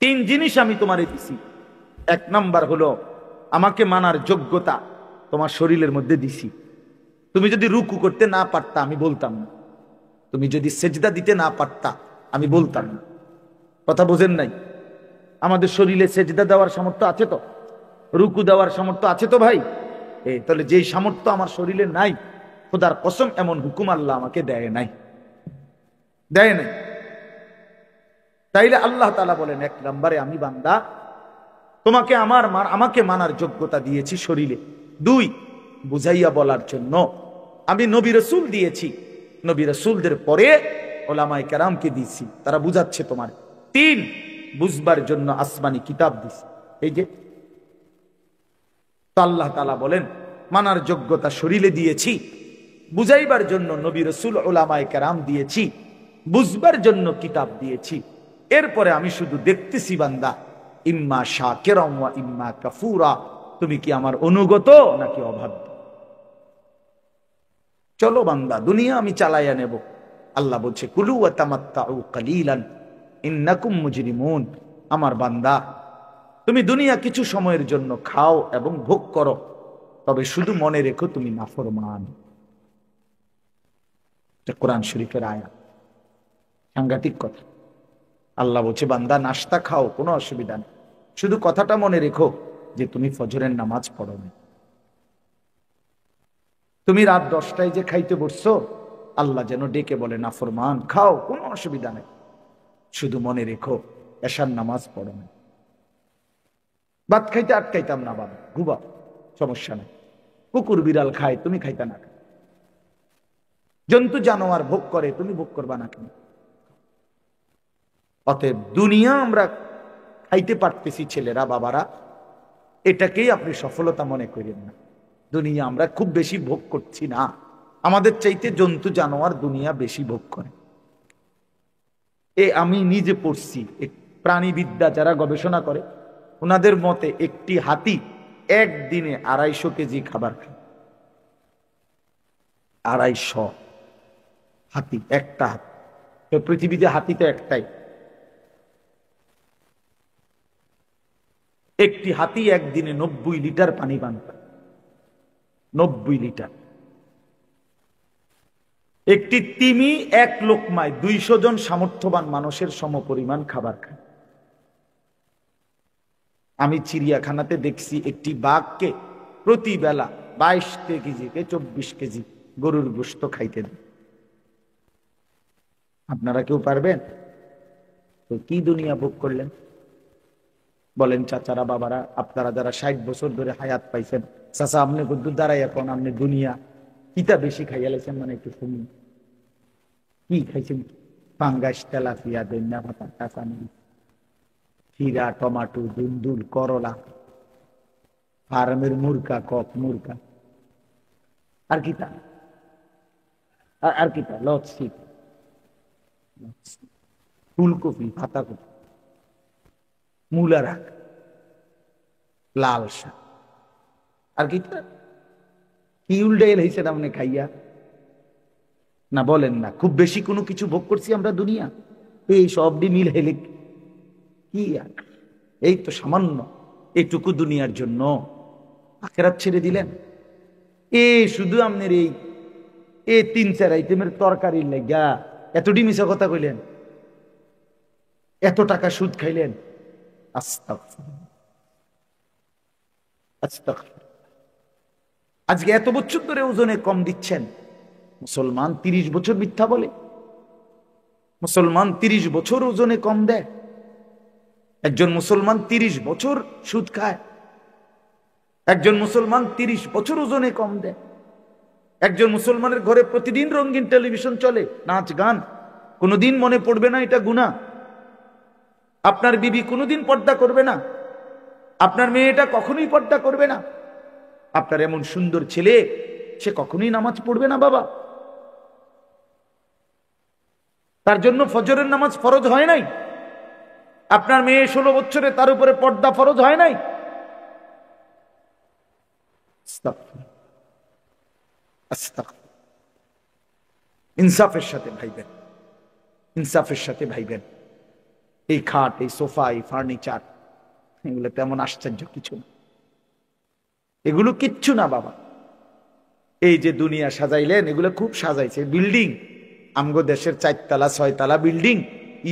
তিন জিনিস আমি তোমারে দিছি। এক নাম্বার হলো আমাকে মানার যোগ্যতা তোমার শরীরের মধ্যে দিছি। তুমি যদি রুকু করতে না পারতা আমি বলতাম না, তুমি যদি সেজদা দিতে না পারতা আমি বলতাম না। কথা বোঝেন নাই? আমাদের শরীরে সেজদা দেওয়ার সামর্থ্য আছে তো, রুকু দেওয়ার সামর্থ্য আছে তো ভাই। তাহলে যেই সামর্থ্য আমার শরীরে নাই, খোদার কসম এমন হুকুম আল্লাহ আমাকে দেয় নাই, দেয় নাই। তাইলে আল্লাহ তাআলা বলেন, এক নম্বরে আমি বান্দা তোমাকে আমাকে মানার যোগ্যতা দিয়েছি শরীরে। দুই, বুঝাইয়া বলার জন্য আমি নবী রাসূল দিয়েছি, নবী রাসূলদের পরে ওলামায়ে কেরামকে দিয়েছি, তারা বুঝাচ্ছে তোমার। তিন, বুঝবার জন্য আসমানি কিতাব দিছি। এই যে তো আল্লাহ তাআলা বলেন মানার যোগ্যতা শরীরে দিয়েছি, বুঝাইবার জন্য নবী রাসূল ওলামায়ে কেরাম দিয়েছি, বুঝবার জন্য কিতাব দিয়েছি। এরপরে আমি শুধু দেখতেছি বান্দা, ইম্মা শাকিরান ওয়া ইম্মা কাফুরা, তুমি কি আমার অনুগত নাকি অবাধ্য। চলো বান্দা, দুনিয়া আমি চালাইয়া নেব। আল্লাহ বলছে কুলু ওয়া তামাত্তাউ কালিলান ইন্নাকুম মুজরিমুন। আমার বান্দা তুমি দুনিয়া কিছু সময়ের জন্য খাও এবং ভোগ করো, তবে শুধু মনে রেখো তুমি নাফরমান। এটা কোরআন শরীফের আয়াত, সাংঘাতিক কথা। আল্লাহ বলছে বান্দা নাস্তা খাও, কোনো অসুবিধা নেই, শুধু কথাটা মনে রেখো যে তুমি ফজরের নামাজ পড়ো না। তুমি রাত 10টায় যে খাইতে বসছো, আল্লাহ যেন ডেকে বলে নাফরমান, খাও, কোনো অসুবিধা নেই, শুধু মনে রেখো এশার নামাজ পড়ো না। ভাত খাইতে আটকাইতাম না বাবা, ঘুবা, সমস্যা নেই। কুকুর বিড়াল খায়, তুমি খাইতা না কেন? জন্তু জানোয়ার ভোগ করে, তুমি ভোগ করবা না কেন? অতএব দুনিয়া আমরা খাইতে পারতেছি ছেলেরা বাবারা, এটাকেই আপনি সফলতা মনে করেন না। দুনিয়া আমরা খুব বেশি ভোগ করছি না, আমাদের চাইতে জন্তু জানোয়ার দুনিয়া বেশি ভোগ করে। আমি নিজে পড়ছি, প্রাণীবিদ্যা যারা গবেষণা করে ওনাদের মতে একটি হাতি একদিনে 250 কেজি খাবার খায়। 250 হাতি, একটা হাতি। তো পৃথিবীতে হাতি তো একটাই। একটি হাতি একদিনে 90 লিটার পানি পান করে, 90 লিটার। একটি তিমি এক লোকমায় 200 জন সামর্থ্যবান মানুষের সমপরিমাণ খাবার খায়। আমি চিড়িয়াখানাতে দেখছি একটি বাঘকে প্রতি বেলা 22 কেজি থেকে 24 কেজি গরুর গোশত খাইতে দেয়। আপনারা কেউ পারবেন? তো কি দুনিয়া ভোগ করলেন বলেন চাচারা বাবারা, আপনারা যারা 60 বছর ধরে হায়াত পাইছেন, চাচা আপনি বুদ্ধ দ্বারাই এখন আপনি দুনিয়া কিতা বেশি খাইয়া লাইছেন, মানে একটু শুনুন কি খাইছেন। ফাঙ্গাস, তেলাপিয়া, দৈন্যা ভাতা, কাঁচামরিচ, খিরা, টমাটো, দুন্দুল, করলা, ফার্মের মুরগা, কক মুরগা, আর কিতা, আর কিতা, লচ্ছি, ফুলকপি, পাতাকপি, মূলা রাখ, লাল শাক, আর কিতা কি উল্টাইল হয়েছে আপনি খাইয়া না বলেন না? খুব বেশি কোনো কিছু ভোগ করছি আমরা দুনিয়া? এই সব দিয়ে মিল হেলে কি আর, এই তো সামান্য এইটুকু দুনিয়ার জন্য আখেরাত ছেড়ে দিলেন। শুধু আপনার এই 3-4 আইটেমের তরকারির লাগা এতটি মিছা কথা কইলেন, এত টাকা সুদ খাইলেন। আস্তাগফিরুল্লাহ, আস্তাগফিরুল্লাহ। আজকে এত বছর ধরে ওজনে কম দিচ্ছেন, মুসলমান 30 বছর মিথ্যা বলে, মুসলমান 30 বছর ওজনে কম দেয়, একজন মুসলমান 30 বছর সুদ খায়, একজন মুসলমান 30 বছর ওজনে কম দেয়, একজন মুসলমানের ঘরে প্রতিদিন রঙিন টেলিভিশন চলে, নাচ গান, কোনোদিন মনে পড়বে না এটা গুনাহ। আপনার বিবি কোনোদিন পর্দা করবে না, আপনার মেয়েটা কখনোই পর্দা করবে না, আপনার এমন সুন্দর ছেলে সে কখনোই নামাজ পড়বে না বাবা। তার জন্য ফজরের নামাজ ফরজ হয় নাই। আপনার মেয়ে 16 বছরে, তার উপরে পর্দা ফরজ হয় নাই। ইনসাফের সাথে ভাইবেন, ইনসাফের সাথে ভাইবেন। এই খাট, এই সোফা, এই ফার্নিচার, এগুলো তেমন আশ্চর্য কিছু না, এগুলো কিচ্ছু না বাবা। এই যে দুনিয়া সাজাইলেন, এগুলো খুব সাজাইছে। বিল্ডিং আমগো দেশের 4 তলা 6 তলা বিল্ডিং,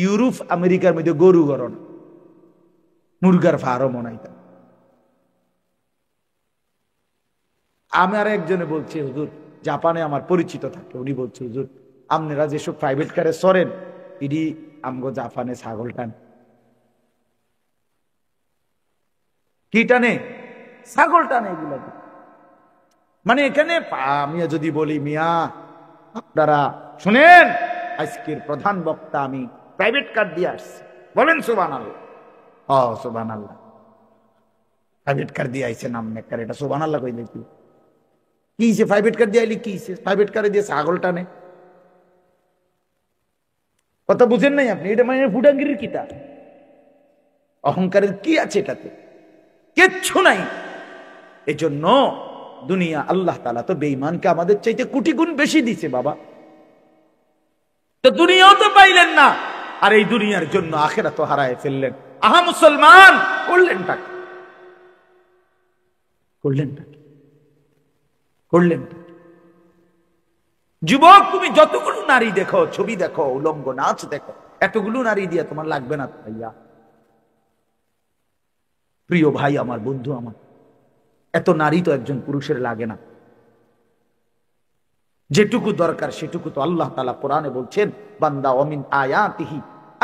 ইউরোপ আমেরিকার মধ্যে গরু গরণ, মুরগার ফার্ম মনাইতা। আমার একজনে বলছে, হুজুর জাপানে আমার পরিচিত থাকে, উনি বলছে, হুজুর আপনারা যেসব প্রাইভেট কারে সরেন, এটি আমগো জাপানে ছাগল টান। কি টানে? ছাগল টানে এগুলো। মানে এখানে আমি যদি বলি, মিয়া আপনারা শুনেন, আজকের প্রধান বক্তা আমি প্রাইভেট কার দিয়ে আসছি, বলেন সুবহানাল্লাহ। ও সুবহানাল্লাহ, প্রাইভেট কার দিয়ে আইছে নাম নেকার, এটা সুবহানাল্লাহ কই দেখি কি সে প্রাইভেট কার দিয়ে আইলি, কি প্রাইভেট কারে দিয়ে ছাগল টানে? কথা বুঝেন নাই আপনি? এটা মানে ফুডাঙ্গিরির কিতাব। অহংকারের কি আছে এটাতে? কিচ্ছু নাই। এজন্য দুনিয়া আল্লাহ তাআলা তো বেঈমানকে আমাদের চাইতে কোটি গুণ বেশি দিছে বাবা। তো দুনিয়াও তো পাইলেন না, আর এই দুনিয়ার জন্য আখিরাতও হারায় ফেললেন। আহা মুসলমান, করলেনটা কি? করলেন যুবক, তুমি যতগুলো নারী দেখো, ছবি দেখো, উলঙ্গ নাচ দেখো, এতগুলো নারী দিয়ে তোমার লাগবে না ভাইয়া। প্রিয় ভাই আমার, বন্ধু আমার, এত নারী তো একজন পুরুষের লাগে না। যেটুকু দরকার সেটুকু তো আল্লাহ তাআলা কোরআনে বলছেন, বান্দা ওমিন আয়াতিহি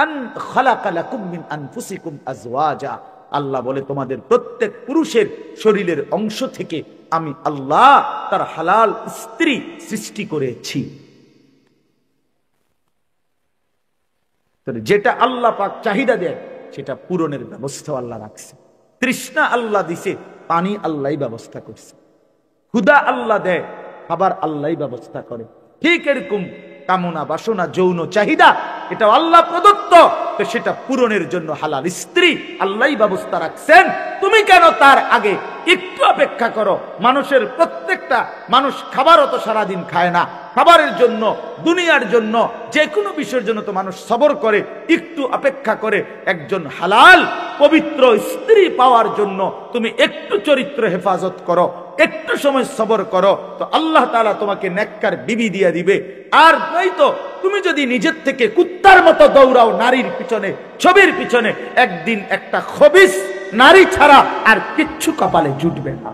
আন খালাকা লাকুম মিন আনফুসিকুম আজওয়াজা। আল্লাহ বলে, তোমাদের প্রত্যেক পুরুষের শরীরের অংশ থেকে আমি আল্লাহ তার হালাল স্ত্রী সৃষ্টি করেছি। যেটা আল্লাহ পাক চাহিদা দেয় সেটা পূরণের ব্যবস্থা আল্লাহ রাখছে। তৃষ্ণা আল্লাহ দিছে, পানি আল্লাহই ব্যবস্থা করছে। ক্ষুধা আল্লাহ দেয়, খাবার আল্লাহই ব্যবস্থা করে। ঠিক এরকম কামনা বাসনা যৌন চাহিদা, এটা আল্লাহ প্রদত্ত, তো সেটা পূরণের জন্য হালাল স্ত্রী আল্লাহই ব্যবস্থা রাখছেন। তুমি কেন তার আগে একটু অপেক্ষা করো? মানুষের প্রত্যেকটা মানুষ খাবারও তো সারাদিন খায় না। খাবারের জন্য, দুনিয়ার জন্য, যে কোনো বিষয়ের জন্য তো মানুষ সবর করে, একটু অপেক্ষা করে। একজন হালাল পবিত্র স্ত্রী পাওয়ার জন্য তুমি একটু চরিত্র হেফাজত করো, একটু সময় সবর করো, তো আল্লাহ তাআলা তোমাকে নেককার বিবি দিয়ে দিবে। আর নয়তো তুমি যদি নিজের থেকে কুত্তার মতো দৌড়াও নারীর পিছনে, ছবির পিছনে, একদিন একটা খবিস নারী ছাড়া আর কিচ্ছু কপালে জুটবে না।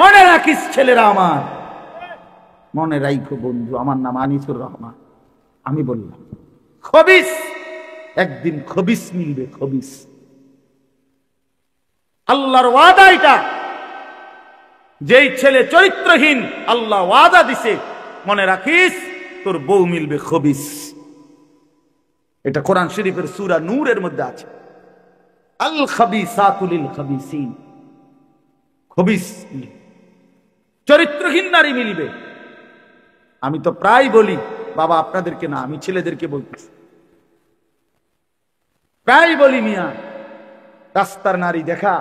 মনে রাখিস ছেলেরা আমার, মনে রাখো বন্ধু, আমার নাম আনিসুর রহমান। আমি বললাম খবিস, একদিন খবিস মিলবে, খবিস। আল্লাহর ওয়াদা এটা। যেই ছেলে চরিত্রহীন, আল্লাহ ওয়াদা দিছে, মনে রাখিস তোর বউ মিলবে খবিস। এটা কোরআন শরীফের সূরা নূরের মধ্যে আছে। আল খাবিসাতু লিল খাবিসিন, খবিস চরিত্রহীন নারী মিলবে। আমি তো প্রায় বলি বাবা, আপনাদেরকে না, আমি ছেলেদেরকে বলতেছি, প্রায় বলি, মিয়া রাস্তার নারী দেখা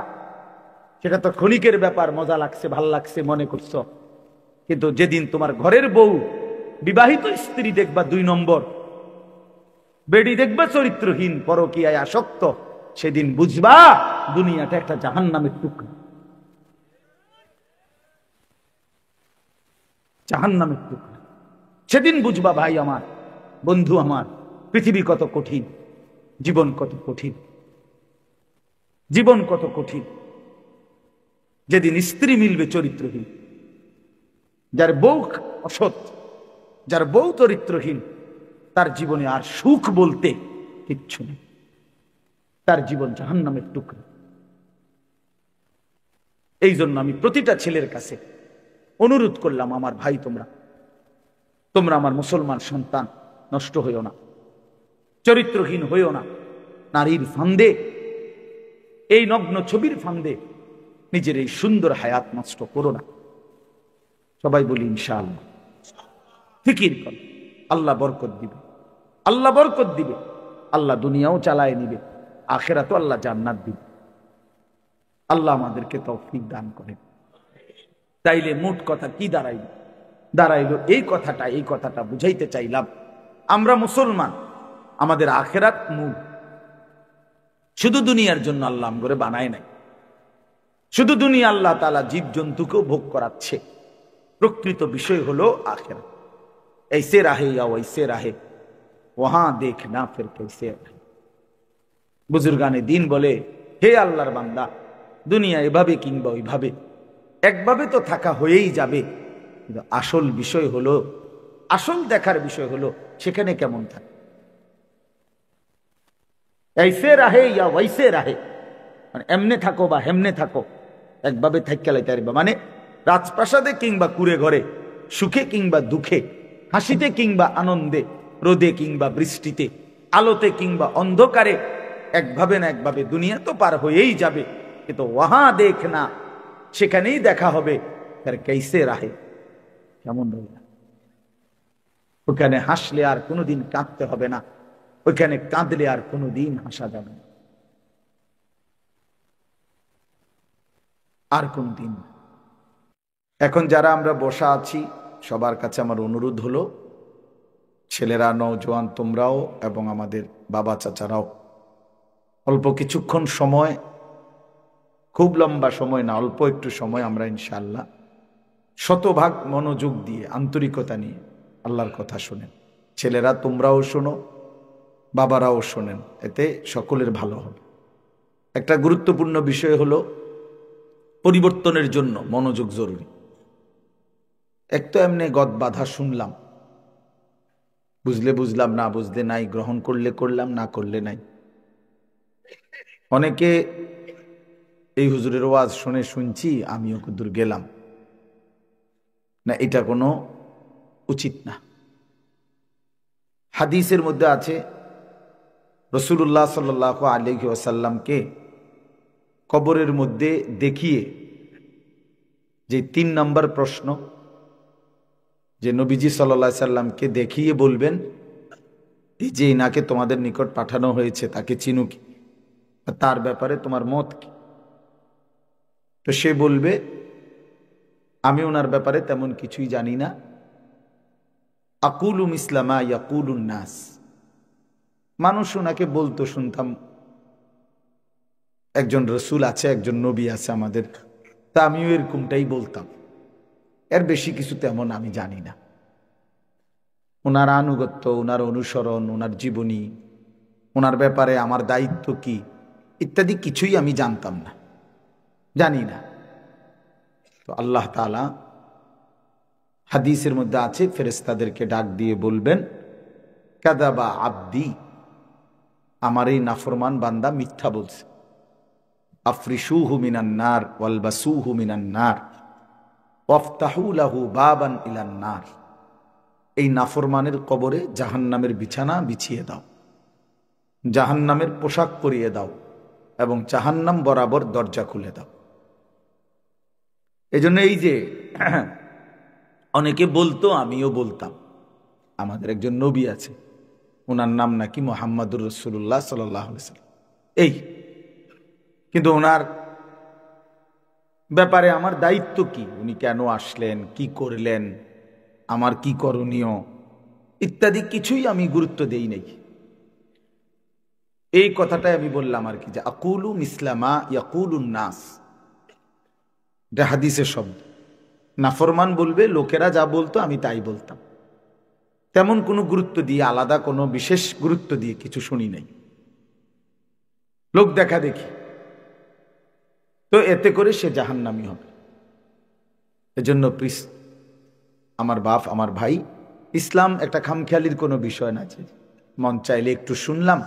সেটা তো ক্ষণিকের ব্যাপার, মজা লাগছে, ভাল লাগছে মনে করছো, কিন্তু যেদিন তোমার ঘরের বউ, বিবাহিত স্ত্রী দেখবা 2 নম্বর, বেডি দেখবা চরিত্রহীন, পরকীয়ায় আসক্ত, সেদিন বুঝবা দুনিয়াটা একটা জাহান্নামের টুকরা, জাহান্নামের টুকরা। সেদিন বুঝবা ভাই আমার, বন্ধু আমার, পৃথিবী কত কঠিন, জীবন কত কঠিন, জীবন কত কঠিন। যেদিন স্ত্রী মিলবে চরিত্রহীন, যার বউ অসৎ, যার বউ চরিত্রহীন, তার জীবনে আর সুখ বলতে কিচ্ছু নেই, তার জীবন জাহান্নামের টুকরা। এই জন্য আমি প্রতিটা ছেলের কাছে অনুরোধ করলাম, আমার ভাই, তোমরা আমার মুসলমান সন্তান, নষ্ট হইও না, চরিত্রহীন হইও না, নারীর ফান্দে, এই নগ্ন ছবির ফান্দে নিজের এই সুন্দর হায়াত নষ্ট করো না। সবাই বলি ইনশাআল্লাহ। ফিকির কর, আল্লাহ বরকত দিবে, আল্লাহ বরকত দিবে, আল্লাহ দুনিয়াও চালায় নিবে, আখিরাতেও আল্লাহ জান্নাত দিবে। আল্লাহ আমাদেরকে তৌফিক দান করেন। তাইলে মোট কথা কি দাঁড়াইলো এই কথাটা বুঝাইতে চাইলাম, আমরা মুসলমান, আমাদের আখিরাত মূল, শুধু দুনিয়ার জন্য আল্লাহ করে বানায় নাই, শুধু দুনিয়া আল্লাহ তাআলা জীব জন্তুকেও ভোগ করাচ্ছে। প্রকৃত বিষয় হলো আখিরাত। ऐसे रहे या वैसे रहे वहां देखना फिर कैसे रहे। বুজুর্গানে দিন বলে, হে আল্লাহর বান্দা, দুনিয়া এভাবে কিংবা ওইভাবে, একভাবে তো থাকা হয়েই যাবে, কিন্তু আসল বিষয় হলো, আসল দেখার বিষয় হলো সেখানে কেমন থাকে। ऐसे रहे या वैसे रहे, মানে এমনে থাকো বা হেমনে থাকো, একভাবে থাইকা লাইতে পারবা, মানে রাজপ্রাসাদে কিংবা কুড়ে ঘরে, সুখে কিংবা দুঃখে, হাসিতে কিংবা আনন্দে, রোদে কিংবা বৃষ্টিতে, আলোতে কিংবা অন্ধকারে, একভাবে না একভাবে দুনিয়া তো পার হয়েই যাবে, কিন্তু ওয়াহা দেখনা, সেখানেই দেখা হবে তার कैसे रहे, কেমন রইল। ওখানে হাসলে আর কোনোদিন কাঁদতে হবে না, ওইখানে কাঁদলে আর কোনোদিন হাসা যাবে না, আর কোনদিন। এখন যারা আমরা বসা আছি, সবার কাছে আমার অনুরোধ হলো, ছেলেরা, নওজোয়ান তোমরাও, এবং আমাদের বাবা চাচারাও, অল্প কিছুক্ষণ সময়, খুব লম্বা সময় না, অল্প একটু সময় আমরা ইনশাআল্লাহ শতভাগ মনোযোগ দিয়ে আন্তরিকতা নিয়ে আল্লাহর কথা শোনেন। ছেলেরা তোমরাও শোনো, বাবারাও শোনেন, এতে সকলের ভালো হবে। একটা গুরুত্বপূর্ণ বিষয় হলো, পরিবর্তনের জন্য মনোযোগ জরুরি। এক তো এমনি গদ বাধা শুনলাম, বুঝলে বুঝলাম, না বুঝলে নাই, গ্রহণ করলে করলাম, না করলে নাই। অনেকে এই হুজুরের ওয়াজ শুনে শুনছি, আমিও কদ্দুর গেলাম না, এটা কোনো উচিত না। হাদিসের মধ্যে আছে, রাসূলুল্লাহ সাল্লাল্লাহু আলাইহি ওয়াসাল্লামকে কবরের মধ্যে দেখিয়ে যে 3 নম্বর প্রশ্ন, যে নবীজি সাল্লাল্লাহু আলাইহি সাল্লামকে দেখিয়ে বলবেন, এই যে ইনাকে তোমাদের নিকট পাঠানো হয়েছে, তাকে চিনো কি, তার ব্যাপারে তোমার মত কি? তো সে বলবে, আমি ওনার ব্যাপারে তেমন কিছুই জানি না, আকুলু মিসলামা ইয়াকুলুন নাস, মানুষ ওনাকে বলতো শুনতাম, একজন রসুল আছে, একজন নবী আছে আমাদের, তা আমিও এরকমটাই বলতাম, এর বেশি কিছু তেমন আমি জানি না। ওনার আনুগত্য, ওনার অনুসরণ, ওনার জীবনী, ওনার ব্যাপারে আমার দায়িত্ব কি, ইত্যাদি কিছুই আমি জানতাম না, জানি না। তো আল্লাহ তাআলা হাদিসের মধ্যে আছে, ফেরেশতাদেরকে ডাক দিয়ে বলবেন, কাযাবা আব্দি, আমার এই নাফরমান বান্দা মিথ্যা বলছে, আফরিশুহু মিনান নার ওয়ালবাসুহু মিনান নার ওয়াফতাহু লাহু বাবান ইলান নার, এই নাফরমানের কবরে জাহান্নামের বিছানা বিছিয়ে দাও, জাহান্নামের পোশাক পরিয়ে দাও, এবং জাহান্নাম বরাবর দরজা খুলে দাও। এজন্য এই যে অনেকে বলতো, আমিও বলতাম, আমাদের একজন নবী আছে, ওনার নাম নাকি মুহাম্মাদুর রাসূলুল্লাহ সাল্লাল্লাহু আলাইহি ওয়াসাল্লাম, এই, কিন্তু ওনার ব্যাপারে আমার দায়িত্ব কি, উনি কেন আসলেন, কি করলেন, আমার কি করণীয়, ইত্যাদি কিছুই আমি গুরুত্ব দেই নাই। এই কথাটাই আমি বললাম আর কি, যে আকুলু মিসলামা ইয়াকুলুন নাস, এটা হাদিসের শব্দ। নাফরমান বলবে, লোকেরা যা বলতো আমি তাই বলতাম, তেমন কোনো গুরুত্ব দিয়ে, আলাদা কোনো বিশেষ গুরুত্ব দিয়ে কিছু শুনি নাই, লোক দেখা দেখি, তো এতে করে সে জাহান্নামী হবে। এজন্য প্লিজ আমার বাপ, আমার ভাই, ইসলাম একটা খামখেয়ালির কোনো বিষয় না, যে মন চাইলে একটু শুনলাম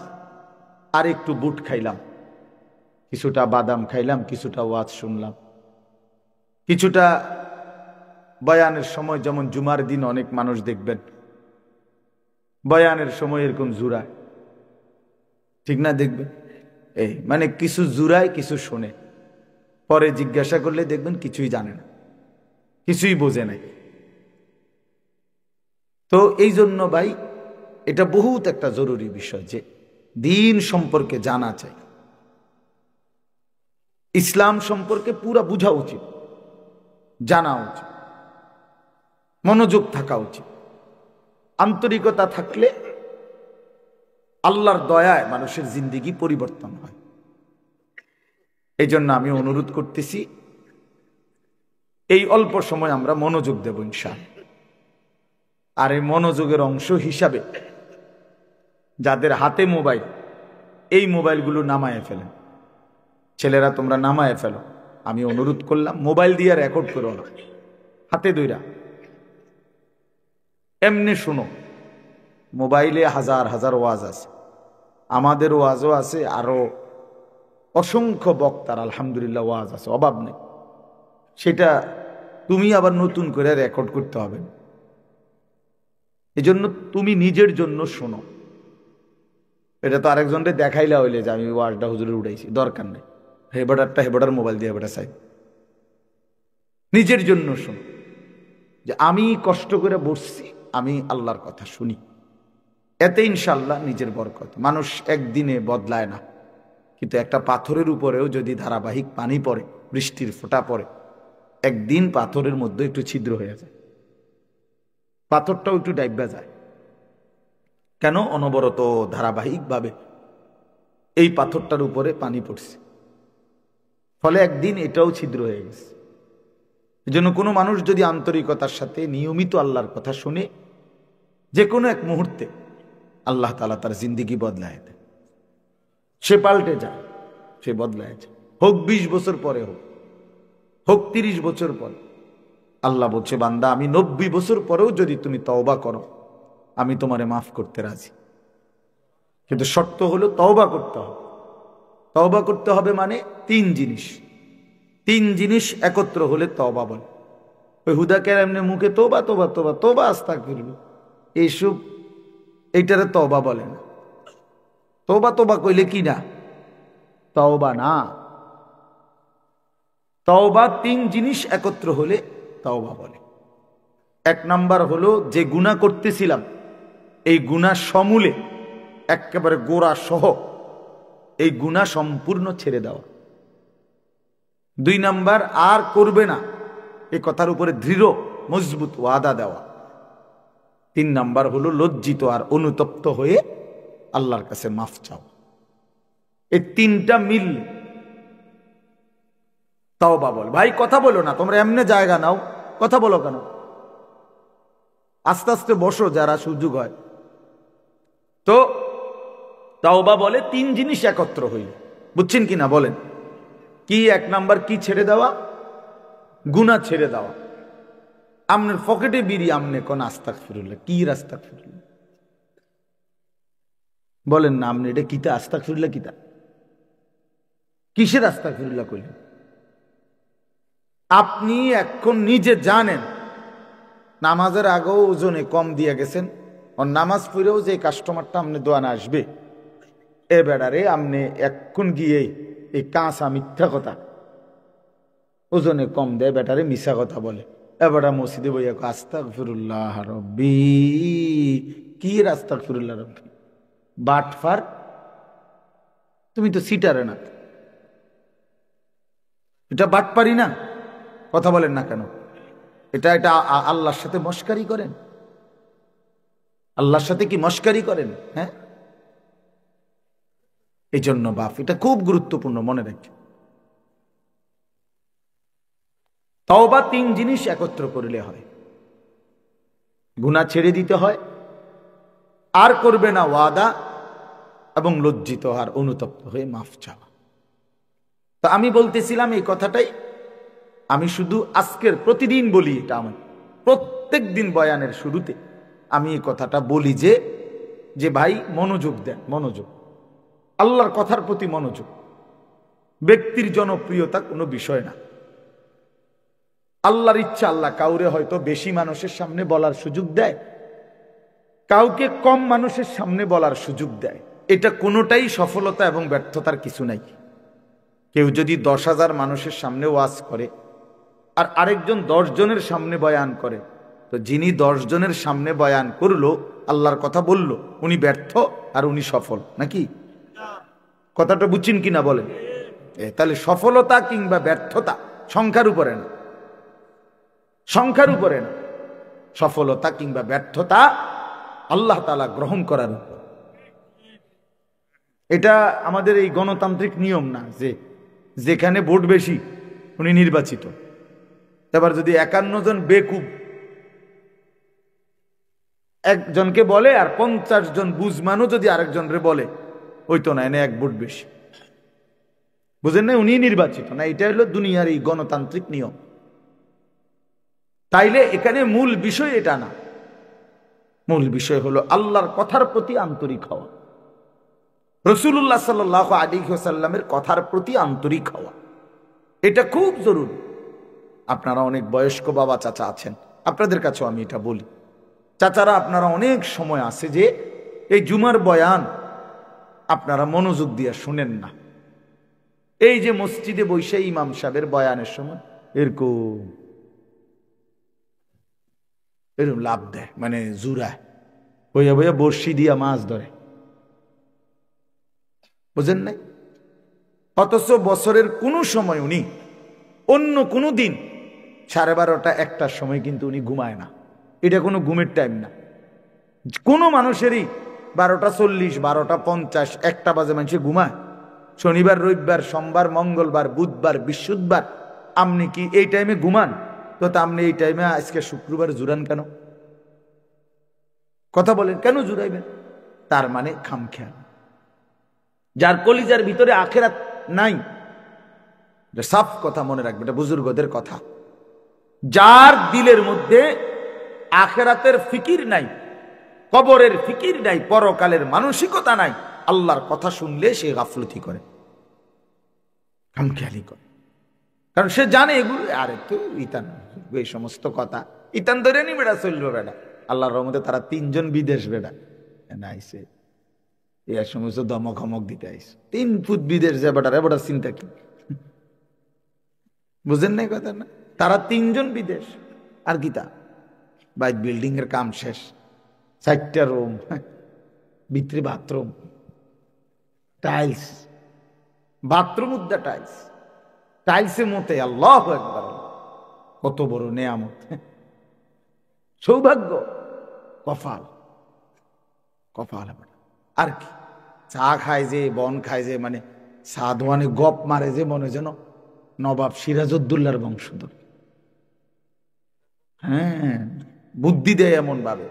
আর একটু বুট খাইলাম, কিছুটা বাদাম খাইলাম, কিছুটা ওয়াজ শুনলাম, কিছুটা বয়ানের সময়, যেমন জুমার দিন অনেক মানুষ দেখবেন বয়ানের সময় এরকম জুড়ায়, ঠিক না, দেখবেন এই, মানে কিছু জুড়ায় কিছু শোনে, পরে জিজ্ঞাসা করলে দেখবেন কিছুই জানে না, কিছুই বোঝে নাই। তো এই জন্য ভাই, এটা বহুত একটা জরুরি বিষয়, যে দিন সম্পর্কে জানা চাই, ইসলাম সম্পর্কে পুরা বুঝা উচিত, জানা উচিত, মনোযোগ থাকা উচিত। আন্তরিকতা থাকলে আল্লাহর দয়ায় মানুষের জিন্দেগি পরিবর্তন হয়। এই জন্য আমি অনুরোধ করতেছি, এই অল্প সময় আমরা মনোযোগ দেব ইনশাআল্লাহ। আর এই মনোযোগের অংশ হিসাবে যাদের হাতে মোবাইল, এই মোবাইলগুলো নামায় ফেলেন। ছেলেরা তোমরা নামায় ফেলো, আমি অনুরোধ করলাম। মোবাইল দিয়ে রেকর্ড করো না, হাতে ধইরা এমনি শুনো। মোবাইলে হাজার হাজার ওয়াজ আছে, আমাদের ওয়াজও আছে, আরো অসংখ্য বক্তার আলহামদুলিল্লাহ ওয়াজ আছে, অভাব নেই। সেটা তুমি আবার নতুন করে রেকর্ড করতে হবে। এজন্য তুমি নিজের জন্য শোনো। এটা তো আরেকজনকে দেখাইলা হইলে যে আমি ওয়াজটা হুজুরে উঠাইছি, দরকার নেই। হেবাটার মোবাইল দিয়ে হেবাটা চাই। নিজের জন্য শোনো যে আমি কষ্ট করে বসছি, আমি আল্লাহর কথা শুনি, এতে ইনশাল্লাহ নিজের বরকত। মানুষ একদিনে বদলায় না, কিন্তু একটা পাথরের উপরেও যদি ধারাবাহিক পানি পড়ে, বৃষ্টির ফোঁটা পড়ে, একদিন পাথরের মধ্যে একটু ছিদ্র হয়ে যায়, পাথরটাও একটু ডাইবা যায়। কেন? অনবরত ধারাবাহিকভাবে এই পাথরটার উপরে পানি পড়ছে, ফলে একদিন এটাও ছিদ্র হয়ে গেছে। এজন্য কোনো মানুষ যদি আন্তরিকতার সাথে নিয়মিত আল্লাহর কথা শুনে, যে কোনো এক মুহূর্তে আল্লাহ তাআলা তার জিন্দেগি বদলায় দেয়, সে পাল্টে যায়, সে বদলায় যায়। হোক 20 বছর পরে, হোক 30 বছর পরে। আল্লাহ বলছে, বান্দা আমি 90 বছর পরেও যদি তুমি তওবা করো, আমি তোমারে মাফ করতে রাজি। কিন্তু শর্ত হলো তওবা করতে হবে। তওবা করতে হবে মানে 3 জিনিস। 3 জিনিস একত্র হলে তওবা বলে। ওই হুদাকে এমনি মুখে তোবা তোবা তোবা তোবা আস্তাগফিরুল্লাহ, এইসব, এইটারে তওবা বলে না। তোবা তোবা কইলে কি না? তওবা না। তওবা 3 জিনিস একত্র হলে তওবা বলে। 1 নাম্বার হলো, যে গুনাহ করতেছিলাম এই গুনাহ সমূলে, একেবারে গোড়া সহ এই গুনাহ সম্পূর্ণ ছেড়ে দেওয়া। 2 নাম্বার, আর করবে না এই কথার উপরে দৃঢ় মজবুত ওয়াদা দেওয়া। 3 নাম্বার হলো লজ্জিত আর অনুতপ্ত হয়ে আল্লাহর কাছে মাফ চাওয়া। এই 3টা মিল তওবা বল। ভাই কথা বলো না, তোমরা এমনি জায়গা নাও, কথা বলো কেন? আস্তে আস্তে বসো যারা সুযোগ হয়। তো তওবা বলে 3 জিনিস একত্র হইল, বুঝছেন কিনা বলেন? কি? 1 নাম্বার কি? ছেড়ে দেওয়া, গুনাহ ছেড়ে দেওয়া। আমনের পকেটে বিড়ি, আমনে কোন আস্তাগফিরুল্লাহ, কি আস্তাগফিরুল্লাহ বলেন না? আমনে এটা কিতা আস্তাগফিরুল্লাহ, কিতা কিসের আস্তাগফিরুল্লাহ কইলেন? আপনি এখন নিজে জানেন নামাজের আগেও ওজনে কম দিয়ে গেছেন, আর নামাজ পড়েও যে কাস্টমারটা আপনি দোয়ানে আসবে, এ বেড়ারে আপনি এখন গিয়ে এই কাঁচা মিথ্যা কথা, ওজনে কম দেয় বেটারে, মিশা কথা বলে, এবারে মসজিদে বইয়া আস্তাগফিরুল্লাহ রব্বি, কি আস্তাগফিরুল্লাহ রব্বি? বাটফার, তুমি তো সিটারে না, এটা বাটপারি না? কথা বলেন না কেন? এটা আল্লাহর সাথে মস্কারি করেন? আল্লাহর সাথে কি মস্কারি করেন? হ্যাঁ, এই জন্য বাপ, এটা খুব গুরুত্বপূর্ণ, মনে রাখবেন। তওবা 3 জিনিস একত্র করলে হয়। গুনাহ ছেড়ে দিতে হয়, আর করবে না ওয়াদা, এবং লজ্জিত আর অনুতপ্ত হয়ে মাফ চাওয়া। তো আমি বলতেছিলাম এই কথাটাই আমি শুধু আজকের প্রতিদিন বলি, এটা আমার প্রত্যেক দিন বয়ানের শুরুতে আমি এই কথাটা বলি যে ভাই মনোযোগ দেন, মনোযোগ, আল্লাহর কথার প্রতি মনোযোগ। ব্যক্তির জনপ্রিয়তা কোনো বিষয় না, আল্লাহর ইচ্ছা। আল্লাহ কাউরে হয়তো বেশি মানুষের সামনে বলার সুযোগ দেয়, কাউকে কম মানুষের সামনে বলার সুযোগ দেয়। এটা কোনোটাই সফলতা এবং ব্যর্থতার কিছু নাই। কেউ যদি 10,000 মানুষের সামনে ওয়াজ করে আর আরেকজন 10 জনের সামনে বয়ান করে, তো যিনি 10 জনের সামনে বয়ান করলো, আল্লাহর কথা বলল, উনি ব্যর্থ আর উনি সফল নাকি? কথাটা বুঝছেন কিনা বলেন? তাহলে সফলতা কিংবা ব্যর্থতা সংখ্যার উপরে না, সংখ্যার উপরে না। সফলতা কিংবা ব্যর্থতা আল্লাহ তাআলা গ্রহণ করার উপর। এটা আমাদের এই গণতান্ত্রিক নিয়ম না যে যেখানে ভোট বেশি উনি নির্বাচিত। এবার যদি 51 জন বেকুব একজনকে বলে আর 50 জন বুঝমানও যদি আরেকজনরে বলে, ওই তো না, এনে এক ভোট বেশি। বুঝেন না, উনি নির্বাচিত না। এটা হলো দুনিয়ার এই গণতান্ত্রিক নিয়ম। তাইলে এখানে মূল বিষয় এটা না, মূল বিষয় হলো আল্লাহর কথার প্রতি আন্তরিক হওয়া, রাসূলুল্লাহ সাল্লাল্লাহু আলাইহি ওয়াসাল্লামের কথার প্রতি আন্তরিক হওয়া। এটা খুব জরুরি। আপনারা অনেক বয়স্ক বাবা চাচা আছেন, আপনাদের কাছেও আমি এটা বলি, চাচারা আপনারা অনেক সময় আছে যে এই জুমার বয়ান আপনারা মনোযোগ দিয়ে শুনেন না। এই যে মসজিদে বসে ইমাম সাহেবের বয়ানের সময় এরকম লাভ দেয়, মানে জুরায় বইয়া বইয়া বর্ষি দিয়া মাছ ধরে, বুঝেন নাই? অথচ বছরের কোনো সময় উনি অন্য কোনো দিন 12:30 1টার সময় কিন্তু উনি ঘুমায় না। এটা কোনো ঘুমের টাইম না। কোনো মানুষেরই 12:40, 12:50, 1টা বাজে মানুষে ঘুমায়? শনিবার, রবিবার, সোমবার, মঙ্গলবার, বুধবার, বৃহস্পতিবার আপনি কি এই টাইমে ঘুমান? তো আপনি এই টাইমে আজকে শুক্রবার জুড়ান কেন? কথা বলেন, কেন জুড়াইবেন? তার মানে খামখেয়াল। যার কলিজার ভিতরে আখিরাত নাই, সাফ কথা মনে রাখবে, এটা বুজুর্গদের কথা। যার দিলের মধ্যে আখিরাতের ফিকির নাই, কবরের ফিকির নাই, পরকালের মানসিকতা নাই, আল্লাহর কথা শুনলে সে গাফলতি করে, খামখেয়ালি করে। কারণ সে জানে এগুলো আরে তো ইতান, এই সমস্ত কথা ইতান ধরে নি বেড়া চলবে বেড়া। আল্লাহর রহমতে তারা 3 জন বিদেশ বেড়া আইসে, এই সমস্ত দমক হমক দিতে আইস। 3 ফুট বিদেশ যে বেটার বেটার চিন্তা কি, বুঝেন নাই কথা না? তারা 3 জন বিদেশ। আর কি তা ভাই, বিল্ডিং এর কাম শেষ, 4টা রুম, ভিতরে বাথরুম, টাইলস, বাথরুম উদ্দা টাইলস, টাইলসে মতে আল্লাহু আকবার, কত বড় নেয়ামত, সৌভাগ্য, কপাল, কপাল। আর কি চা খায় যে, বন খায় যে, মানে সাধওয়ানে গপ মারে যে, মনে যেন নবাব সিরাজউদ্দৌলার বংশধর। হ্যাঁ, বুদ্ধি দেয় এমন ভাবে,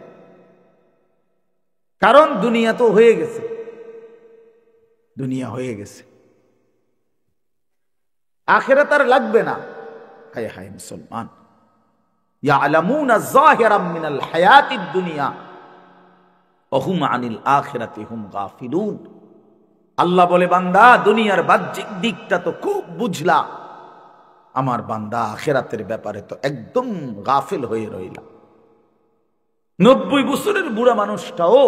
কারণ দুনিয়া তো হয়ে গেছে, দুনিয়া হয়ে গেছে, আখিরাত আর লাগবে না। হায় হায় মুসলমান, ইয়ালামুনা যাহিরাম মিনাল হায়াতিদ দুনিয়া ওয়া হুম আনিল আখিরাতি হুম গাফিলুন। আল্লাহ বলে, বান্দা দুনিয়ার বাহ্যিক দিকটা তো খুব বুঝলা, আমার বান্দা আখিরাতের ব্যাপারে তো একদম গাফিল হয়ে রইলা। 90 বছরের বুড়া মানুষটাও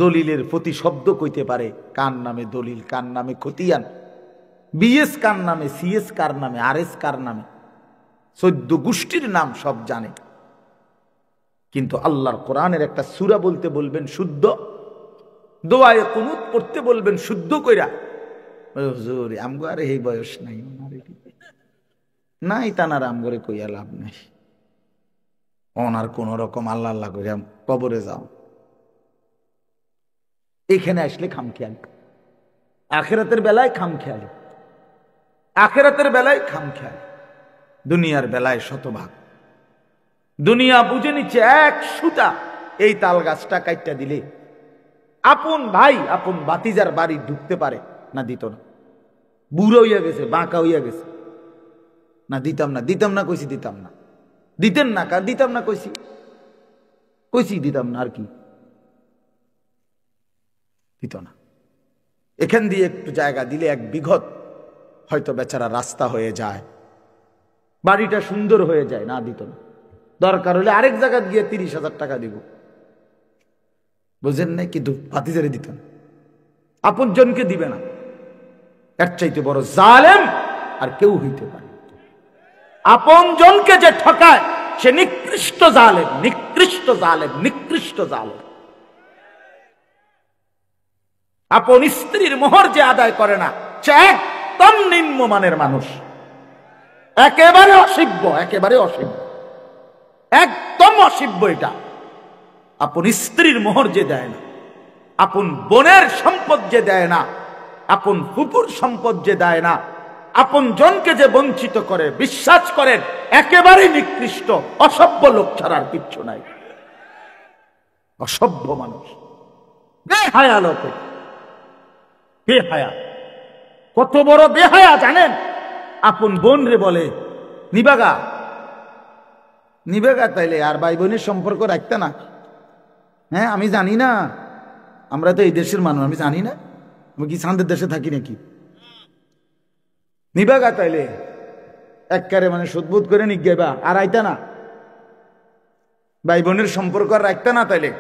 দলিলের প্রতিশব্দ কইতে পারে, কার নামে দলিল, কার নামে খতিয়ান, বিএস কার নামে, সিএস কার নামে, আরএস কার নামে, 14 গোষ্ঠীর নাম সব জানে। কিন্তু আল্লাহর কোরআনের একটা সূরা বলতে বলবেন শুদ্ধ, দোয়ায়ে কুনুত পড়তে বলবেন শুদ্ধ কইরা, হুজুর আমগো আরে এই বয়স নাই, নাই তানার আমগরে কইয়া লাভ নাই, ওনার কোন রকম আল্লাহ আল্লাহ কইরা কবরে যাও। এখানে আসলে খামখেয়াল, আখিরাতের বেলায় খামখেয়ালি, আখিরাতের বেলায় খামখেয়াল, দুনিয়ার বেলায় শতভাগ। দুনিয়া বুঝে নিচ্ছে এক সুতা, এই তাল গাছটা কাইটটা দিলে আপন ভাই আপন বাতিজার বাড়ি ঢুকতে পারে না, দিত না, বুড়ো হইয়া গেছে, বাঁকা হইয়া গেছে, না দিতাম না, দিতাম না কইছি, দিতাম না, দিতেন না, কার দিতাম না কইছি, কইছি দিতাম না, আর কি দিত না। এখান দিয়ে একটু জায়গা দিলে 1 বিঘত হয়তো বেচারা রাস্তা হয়ে যায়, বাড়িটা সুন্দর হয়ে যায়, না দিত না। দরকার হলে আরেক জায়গা গিয়ে 30,000 টাকা দিব, বুঝেন নাই? কিন্তু ভাতিজারে দিত না, আপন জনকে দিবে না। এর চাইতে বড় জালেম আর কেউ হইতে পারে। আপন জনকে যে ঠকায় সে নিকৃষ্ট জালেম, নিকৃষ্ট জালেম, নিকৃষ্ট জালেম। আপন স্ত্রীর মোহর যে আদায় করে না সে একদম নিম্নমানের মানুষ, একেবারে অসভ্য, একেবারে অসভ্য, একদম অসভ্য। এটা আপন স্ত্রীর মোহর যে দেয় না, আপন বোনের সম্পদ যে দেয় না, আপন ফুপুর সম্পদ যে দেয় না, আপন জনকে যে বঞ্চিত করে, বিশ্বাস করেন একেবারে নিকৃষ্ট অসভ্য লোক ছাড়ার কিচ্ছু নাই। অসভ্য মানুষ, বেহায়া লোকে, বেহায়া। কত বড় বেহায়া জানেন? আপন বোন রে বলে নিবাগা, নিবেগা, তাইলে আর ভাই বোনের সম্পর্ক রাখতে না? হ্যাঁ, আমি জানি না, আমরা তো এই দেশের মানুষ, আমি জানি না, আমি কি চাঁদের দেশে থাকি নাকি? নিবেগা তাইলে একবারে মানে সুদবুদ করে নিগেবা, আর আইতা না, ভাই বোনের সম্পর্ক আর রাখতে না তাইলে?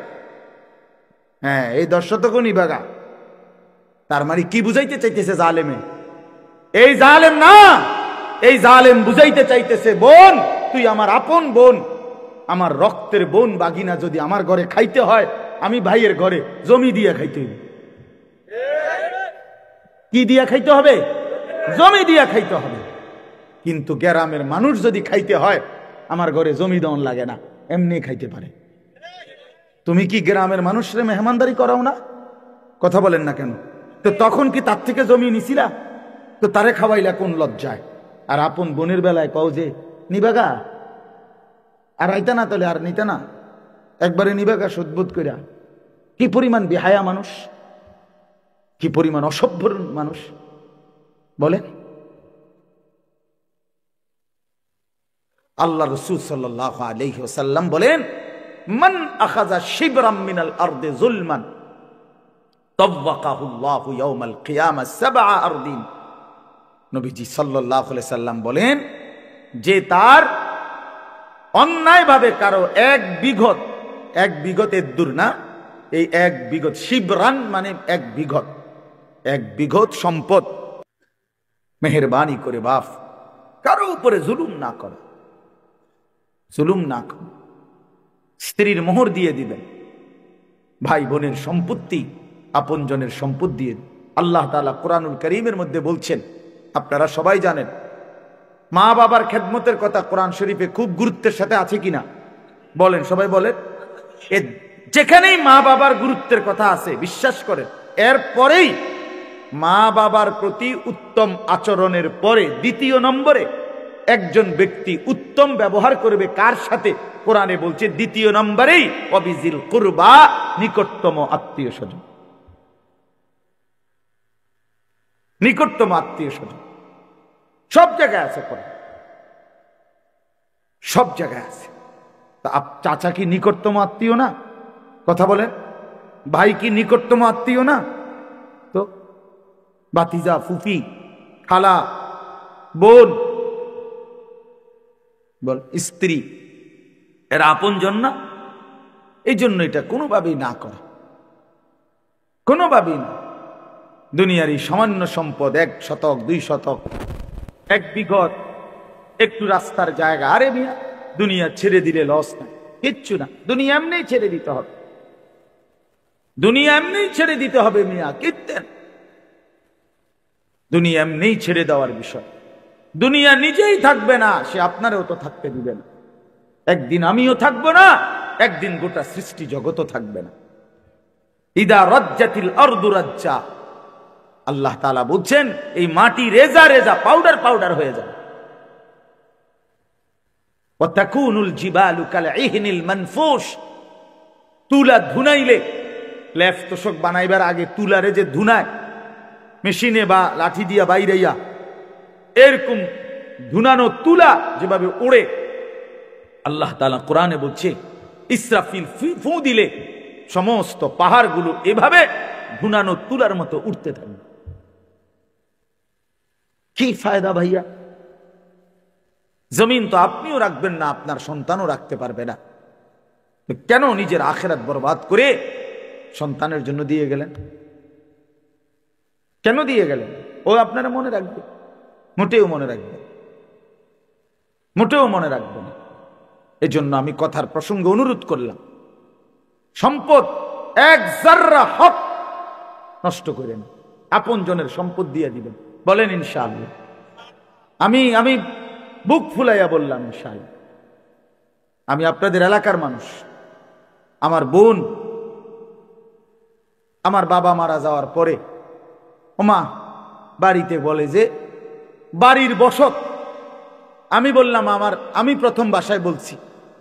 হ্যাঁ, এই 10 শতকও নিবেগা। তার মানে কি বুঝাইতে চাইতেছে জালেমে? এই জালেম না, এই জালেম বুঝাইতে চাইতেছে বোন তুই আমার আপন বোন, আমার রক্তের বোন বাগিনা যদি আমার ঘরে খাইতে হয়, আমি ভাইয়ের ঘরে জমি দিয়ে খাইতে হবে। কি দিয়া খাইতে হবে? জমি দিয়া খাইতে হবে। কিন্তু গ্রামের মানুষ যদি খাইতে হয়, আমার ঘরে জমি দন লাগে না, এমনি খাইতে পারে। তুমি কি গ্রামের মানুষরে মেহমানদারি করাও না? কথা বলেন না কেন? তো তখন কি তার থেকে জমি নিছিলা? তো তারে খাওয়াইলা কোন লজ্জায়? আর আপন বোনের বেলায় কও যে নিবাগা, আর আইতা না তাহলে আর নিতে না, একবারে নিবাগা সদ্বোধ করিয়া। কি পরিমাণ বেহায়া মানুষ, কি পরিমাণ অসভ্য মানুষ বলে। আল্লাহ রাসূল সাল্লাল্লাহু আলাইহি ওয়াসাল্লাম বলেন, মান আখাযা শিবরাম মিনাল আরদি যুলমান তাওয়াকাহু আল্লাহু ইয়াওমাল কিয়ামাহ 7 আরদিন। নবীজি সাল্লাল্লাহু আলাইহি সাল্লাম বলেন, যে তার অন্যায়ভাবে কারো এক বিঘতের দূর না, এই এক বিঘত, শিবরান মানে এক বিঘত সম্পদ, মেহেরবানি করে বাপ কারো উপরে জুলুম না করে, জুলুম না করে, স্ত্রীর মোহর দিয়ে দিবেন, ভাই বোনের সম্পত্তি আপনজনের সম্পদ দিয়ে। আল্লাহ তাআলা কোরআনুল কারীমের মধ্যে বলছেন, আপনারা সবাই জানেন, মা বাবার খেদমতের কথা কোরআন শরীফে খুব গুরুত্বের সাথে আছে কিনা বলেন, সবাই বলেন। যেখানেই মা বাবার গুরুত্বের কথা আছে, বিশ্বাস করেন, এরপরেই মা বাবার প্রতি উত্তম আচরণের পরে দ্বিতীয় নম্বরে একজন ব্যক্তি উত্তম ব্যবহার করবে কার সাথে? কোরআনে বলছে দ্বিতীয় নম্বরেই অবিজিল কুরবা, নিকটতম আত্মীয় স্বজন, নিকটতম আত্মীয় স্বজন। সব জায়গায় আছে, কোরআন সব জায়গায় আছে। তা চাচা কি নিকটতম আত্মীয় না? কথা বলেন। ভাই কি নিকটতম আত্মীয় না? তো ভাতিজা, ফুফি, খালা, বোন, বল স্ত্রী, এরা আপনজন না? এই জন্য এটা কোনোভাবেই না করা, কোনোভাবেই না। দুনিয়ার এই সামান্য সম্পদ, 1 শতক 2 শতক, 1 বিঘত, একটু রাস্তার জায়গা, আরে মিয়া দুনিয়া ছেড়ে দিলে লস নাই, কিচ্ছু না। দুনিয়া এমনি ছেড়ে দিতে হবে, দুনিয়া এমনি ছেড়ে দিতে হবে মিয়া, কীর্তেন দুনিয়া এমনি ছেড়ে দেওয়ার বিষয়। দুনিয়া নিজেই থাকবে না, সে আপনারও তো থাকতে দিবে না। একদিন আমিও থাকবো না, একদিন গোটা সৃষ্টি জগতও থাকবে না। ইদা রাজ্জাতিল আরদু রাজ্জা, আল্লাহ তাআলা বলছেন এই মাটি রেজা রেজা, পাউডার পাউডার হয়ে যাবে। ওয়া তাকুনুল জিবালু কালইহনিল মানফুশ, তুলা ধুনাইলে, লেফ তোষক বানাইবার আগে তুলারে যে ধুনায় মেশিনে বা লাঠি দিয়া বাইরাইয়া, এরকম ধুনানো তুলা যেভাবে ওড়ে, আল্লাহ তাআলা কোরআনে বলছে ইসরাফিল ফু দিলে সমস্ত পাহাড়গুলো এভাবে ধুনানো তুলার মতো উঠতে থাকবে। কি ফায়দা ভাইয়া? জমিন তো আপনিও রাখবেন না, আপনার সন্তানও রাখতে পারবে না, কেন নিজের আখিরাত বরবাদ করে সন্তানের জন্য দিয়ে গেলেন? কেন দিয়ে গেলেন? ও আপনারা মনে রাখবে? মোটেও মনে রাখবে, মোটেও মনে রাখবে না। এজন্য আমি কথার প্রসঙ্গে অনুরোধ করলাম, সম্পদ 1 জাররা হক নষ্ট করেন, আপনজনের সম্পদ দিয়ে দিবেন। বলেন ইনশাআল্লাহ। আমি বুক ফুলাইয়া বললাম ইনশাআল্লাহ। আমি আপনাদের এলাকার মানুষ, আমার বোন আমার বাবা মারা যাওয়ার পরে ওমা বাড়িতে বলে যে বাড়ির বসত, আমি বললাম আমি প্রথম বাসায় বলছি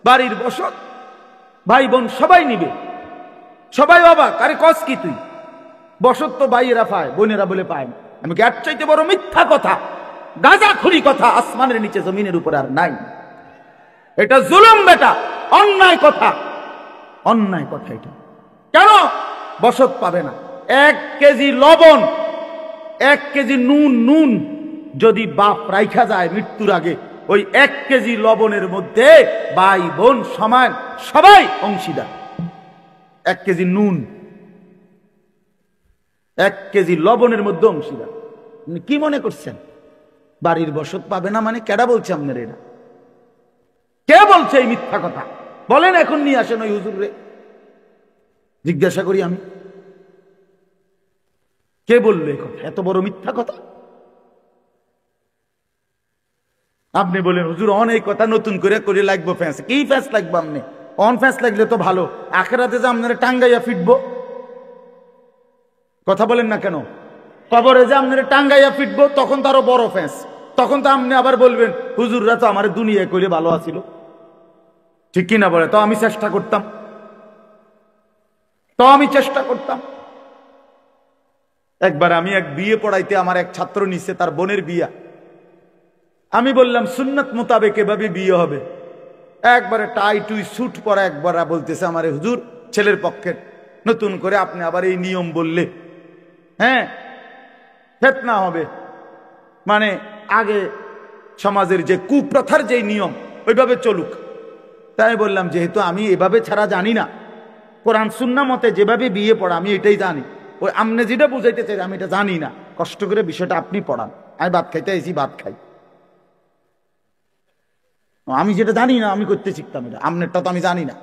বাড়ির বসত, ভাই বোন সবাই নিবে, সবাই অবাক, আরে কস কি তুই, বসত তো ভাইয়েরা পায়, বোনেরা বলে পায় না। আমি কি এর চাইতে বড় মিথ্যা কথা, গাঁজাখুরি কথা আসমানের নিচে জমিনের উপর আর নাই। এটা জুলুম বেটা, অন্যায় কথা, অন্যায় কথা এটা। কেন বসত পাবে না? 1 কেজি লবণ, 1 কেজি নুন যদি বাপ রাইখা যায় মৃত্যুর আগে, ওই 1 কেজি লবণের মধ্যে ভাই বোন সমান সবাই অংশীদার। 1 কেজি নুন, 1 কেজি লবণের মধ্যে অংশীদার। কি মনে করছেন বাড়ির বসত পাবে না মানে? কেডা বলছে আপনার এটা? কে বলছে এই মিথ্যা কথা? বলেন এখন নিয়ে আসেন ওই হুজুরে, জিজ্ঞাসা করি আমি, কে বললো এই কথা? এত বড় মিথ্যা কথা। আপনি বলেন হুজুর অনেক কথা নতুন করে লাগবো ফ্যাঁস। কি ফ্যাঁস লাগবো? আপনি অন ফ্যাঁস লাগলে তো ভালো, আখেরাতে যে আপনারা টাঙ্গাইয়া ফিটবো। কথা বলেন না কেন? কবরে যে আপনারা টাঙ্গাইয়া ফিটবো তখন তো আরো বড় ফ্যাঁস। তখন তো আপনি আবার বলবেন হুজুররা তো আমার দুনিয়া কইলে ভালো আছিল, ঠিক কিনা বলে? তো আমি চেষ্টা করতাম। একবার আমি এক বিয়ে পড়াইতে আমার এক ছাত্র নিচ্ছে, তার বোনের বিয়া। আমি বললাম সুন্নাত মোতাবেক এভাবে বিয়ে হবে। একবারে টাই টুই স্যুট পরা একবার বলতেছে আমারে হুজুর ছেলের পক্ষে নতুন করে আপনি আবার এই নিয়ম বললে হ্যাঁ ফিতনা হবে, মানে আগে সমাজের যে কুপ্রথার যে নিয়ম ওইভাবে চলুক। তাই বললাম যেহেতু আমি এভাবে ছাড়া জানি না, কোরআন সুন্নাহ মতে যেভাবে বিয়ে পড়া আমি এটাই জানি, ওই আপনি যেটা বুঝাইতে চাই আমি এটা জানি না, কষ্ট করে বিষয়টা আপনি পড়ান। আমি ভাত খাইতে আইছি, ভাত খাই। আমি যেটা জানি না আমি করতে শিখতাম, এটা আপনারটা তো আমি জানি না।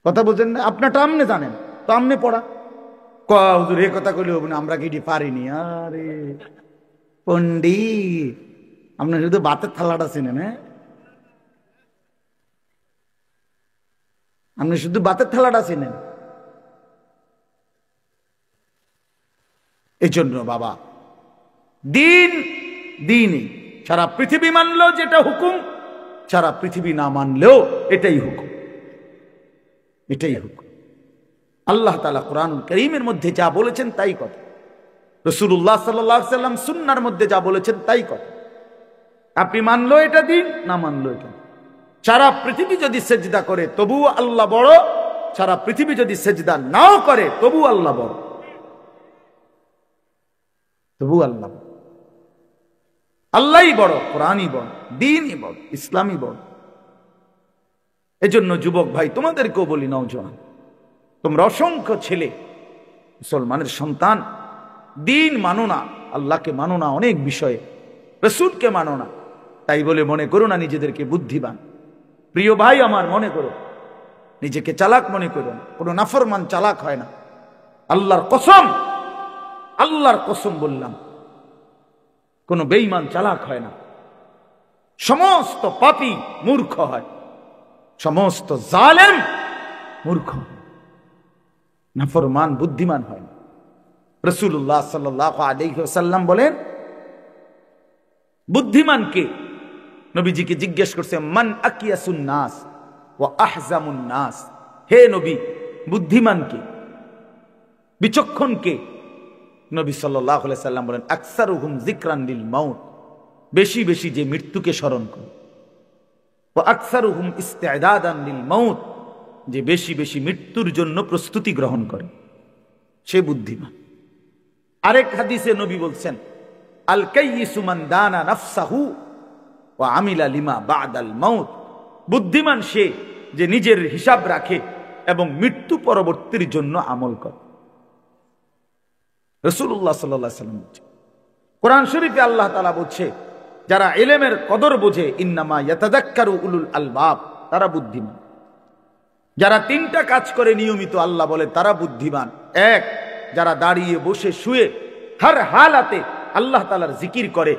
কথা বলছেন না? আপনারটা আপনি জানেন তো আপনি পড়া। হুজুর এ কথা কইলে হবে না, আমরা কি পারিনি। আরে পণ্ডিত, আপনি শুধু ভাতের থালাটা চিনেন? হ্যাঁ, আপনি শুধু ভাতের থালাটা চিনেন। এই জন্য বাবা দিনই সারা পৃথিবী মানলেও যেটা হুকুম, সারা পৃথিবী না মানলেও এটাই হুকুম, এটাই হুকুম। আল্লাহ তাআলা কোরআনুল কারীমের মধ্যে যা বলেছেন তাই কথা, রাসূলুল্লাহ সাল্লাল্লাহু আলাইহি ওয়াসাল্লাম সুন্নাহর মধ্যে যা বলেছেন তাই কথা। আপনি মানলো এটা দিন, না মানলো এটা। সারা পৃথিবী যদি সেজদা করে তবুও আল্লাহ বড়, সারা পৃথিবী যদি সেজদা নাও করে তবুও আল্লাহ বড়, তবুও আল্লাহ, আল্লাহই বড়, কোরআনই বড়, দ্বীনই বড়, ইসলামই বড়। এজন্য যুবক ভাই তোমাদেরকেও বলি, নওজোয়ান তোমরা অসংখ্য ছেলে মুসলমানের সন্তান, দ্বীন মানো না, আল্লাহকে মানো না, অনেক বিষয়ে রাসূলকে মানো না, তাই বলে মনে করো না নিজেদেরকে বুদ্ধিমান। প্রিয় ভাই আমার, মনে করো নিজেকে চালাক মনে করো না, কোনো নাফরমান চালাক হয় না। আল্লাহর কসম বললাম, কোন বেঈমান চালাক হয় না। সমস্ত পাপী মূর্খ হয়, সমস্ত জালেম মূর্খ, নাফরমান বুদ্ধিমান হয় না। রাসূলুল্লাহ সাল্লাল্লাহু আলাইহি ওয়াসাল্লাম বলেন বুদ্ধিমান কে? নবীজিকে জিজ্ঞেস করছে, মান আকিয়াসুন নাস ওয়া আহজামুন নাস, হে নবী বুদ্ধিমান কে, বিচক্ষণ কে? নবী সাল্লাল্লাহু আলাইহি সাল্লাম বলেন আকসারুহুম যিকরান লিল মাউত, বেশি বেশি যে মৃত্যুকে স্মরণ করে, ওয়া আকসারুহুম ইস্তিদাদান লিল মাউত, যে বেশি বেশি মৃত্যুর জন্য প্রস্তুতি গ্রহণ করে, সে বুদ্ধিমান। আরেক হাদিসে নবী বলছেন আল কাইয়িসু মান দানা নাফসাহু ওয়া আমিলা লিমা বাদাল মাউত, বুদ্ধিমান সে যে নিজের হিসাব রাখে এবং মৃত্যু পরবর্তীর জন্য আমল করে। রাসূলুল্লাহ সাল্লাল্লাহু আলাইহি ওয়াসাল্লাম বলছে, কোরআন শরীফে আল্লাহ তাআলা বলছে যারা ইলমের কদর বোঝে, ইন্নামা ইয়াতাযাক্কারু উলুল আলবাব, তারা বুদ্ধিমান। যারা 3টা কাজ করে নিয়মিত আল্লাহ বলে তারা বুদ্ধিমান। এক, যারা দাঁড়িয়ে বসে শুয়ে হর হালাতে আল্লাহ তাআলার জিকির করে,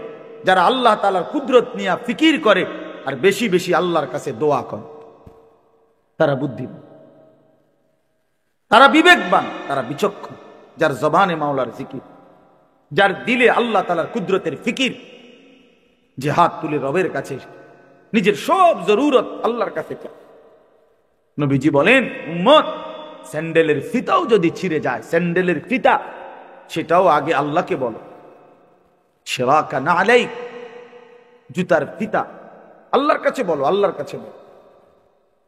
যারা আল্লাহ তাআলার কুদরত নিয়ে ফিকির করে আর বেশি বেশি আল্লাহর কাছে দোয়া করে, তারা বুদ্ধিমান, তারা বিবেকবান, তারা বিচক্ষণ, যার জবানে মাওলার জিকির। যার দিলে আল্লাহ তাআলার কুদরতের ফিকির, যে হাত তুলে রবের কাছে নিজের সব জরুরত আল্লাহর কাছে চায়। নবীজি বলেন, উম্মত, স্যান্ডেলের ফিতাও যদি ছিঁড়ে যায়, স্যান্ডেলের ফিতা, সেটাও আগে আল্লাহকে বলো। শিরাকা নালাইক, জুতার ফিতা, আল্লাহর কাছে বলো, আল্লাহর কাছে বলো।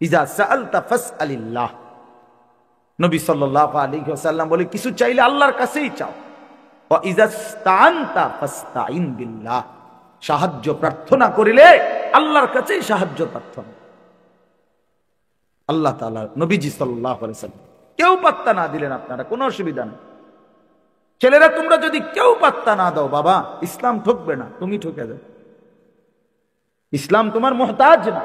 ইজা সাআলতা ফাসআলিল্লাহ, নবী সাল্লাল্লাহু আলাইহি ওয়াসাল্লাম বলে, কিছু চাইলে আল্লাহর কাছেই চাও। ওয়া ইজা ইসতাআনতা ফাসতাইন বিল্লাহ, সাহায্য প্রার্থনা করিলে আল্লাহর কাছেই সাহায্য প্রার্থনা। আল্লাহ তাআলা, নবীজি সাল্লাল্লাহু আলাইহি ওয়াসাল্লাম, কেউ পাত্তা না দিলেন আপনারা, কোনো অসুবিধা নেই। ছেলেরা, তোমরা যদি কেউ পাত্তা না দাও, বাবা, ইসলাম ঠকবে না, তুমি ঠকে যাবে। ইসলাম তোমার মুহতাজ না,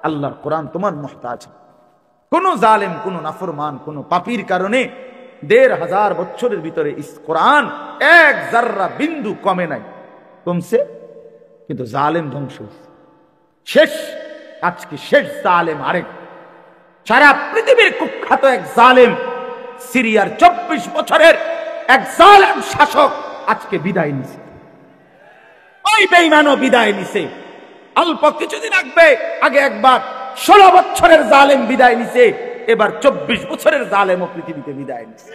আল্লাহর কোরআন তোমার মুহতাজ। কোন জালেম, কোন নাফরমান, কোন পাপীর কারণে ১৫০০ বছরের ভিতরে কোরআন এক জাররা বিন্দু কমে নাই, কমছে, কিন্তু জালেম ধ্বংস হয়েছে, শেষ। আজকে শেষ জালেম আরেক, সারা পৃথিবীর কুখ্যাত এক জালেম, সিরিয়ার ২৪ বছরের এক জালেম শাসক আজকে বিদায় নিছে। ওই বেঈমানও বিদায় নিছে। অল্প কিছুদিন আগে একবার ১৬ বছরের জালেম বিদায় নিছে, এবার ২৪ বছরের জালেমও পৃথিবীতে বিদায় নিছে।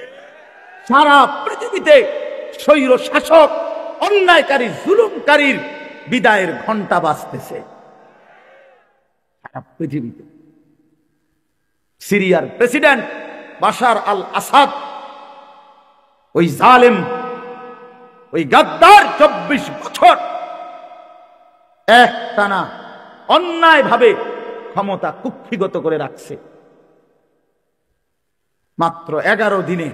সারা পৃথিবীতে স্বৈর শাসক, অন্যায়কারী, জুলুমকারীর বিদায়ের ঘন্টা বাজতেছে সারা পৃথিবীতে। সিরিয়ার প্রেসিডেন্ট বাশার আল আসাদ, ওই জালেম, ওই গাদ্দার ২৪ বছর একটানা অন্যায়ভাবে ক্ষমতা কুক্ষিগত করে রাখছে। মাত্র ১১ দিনে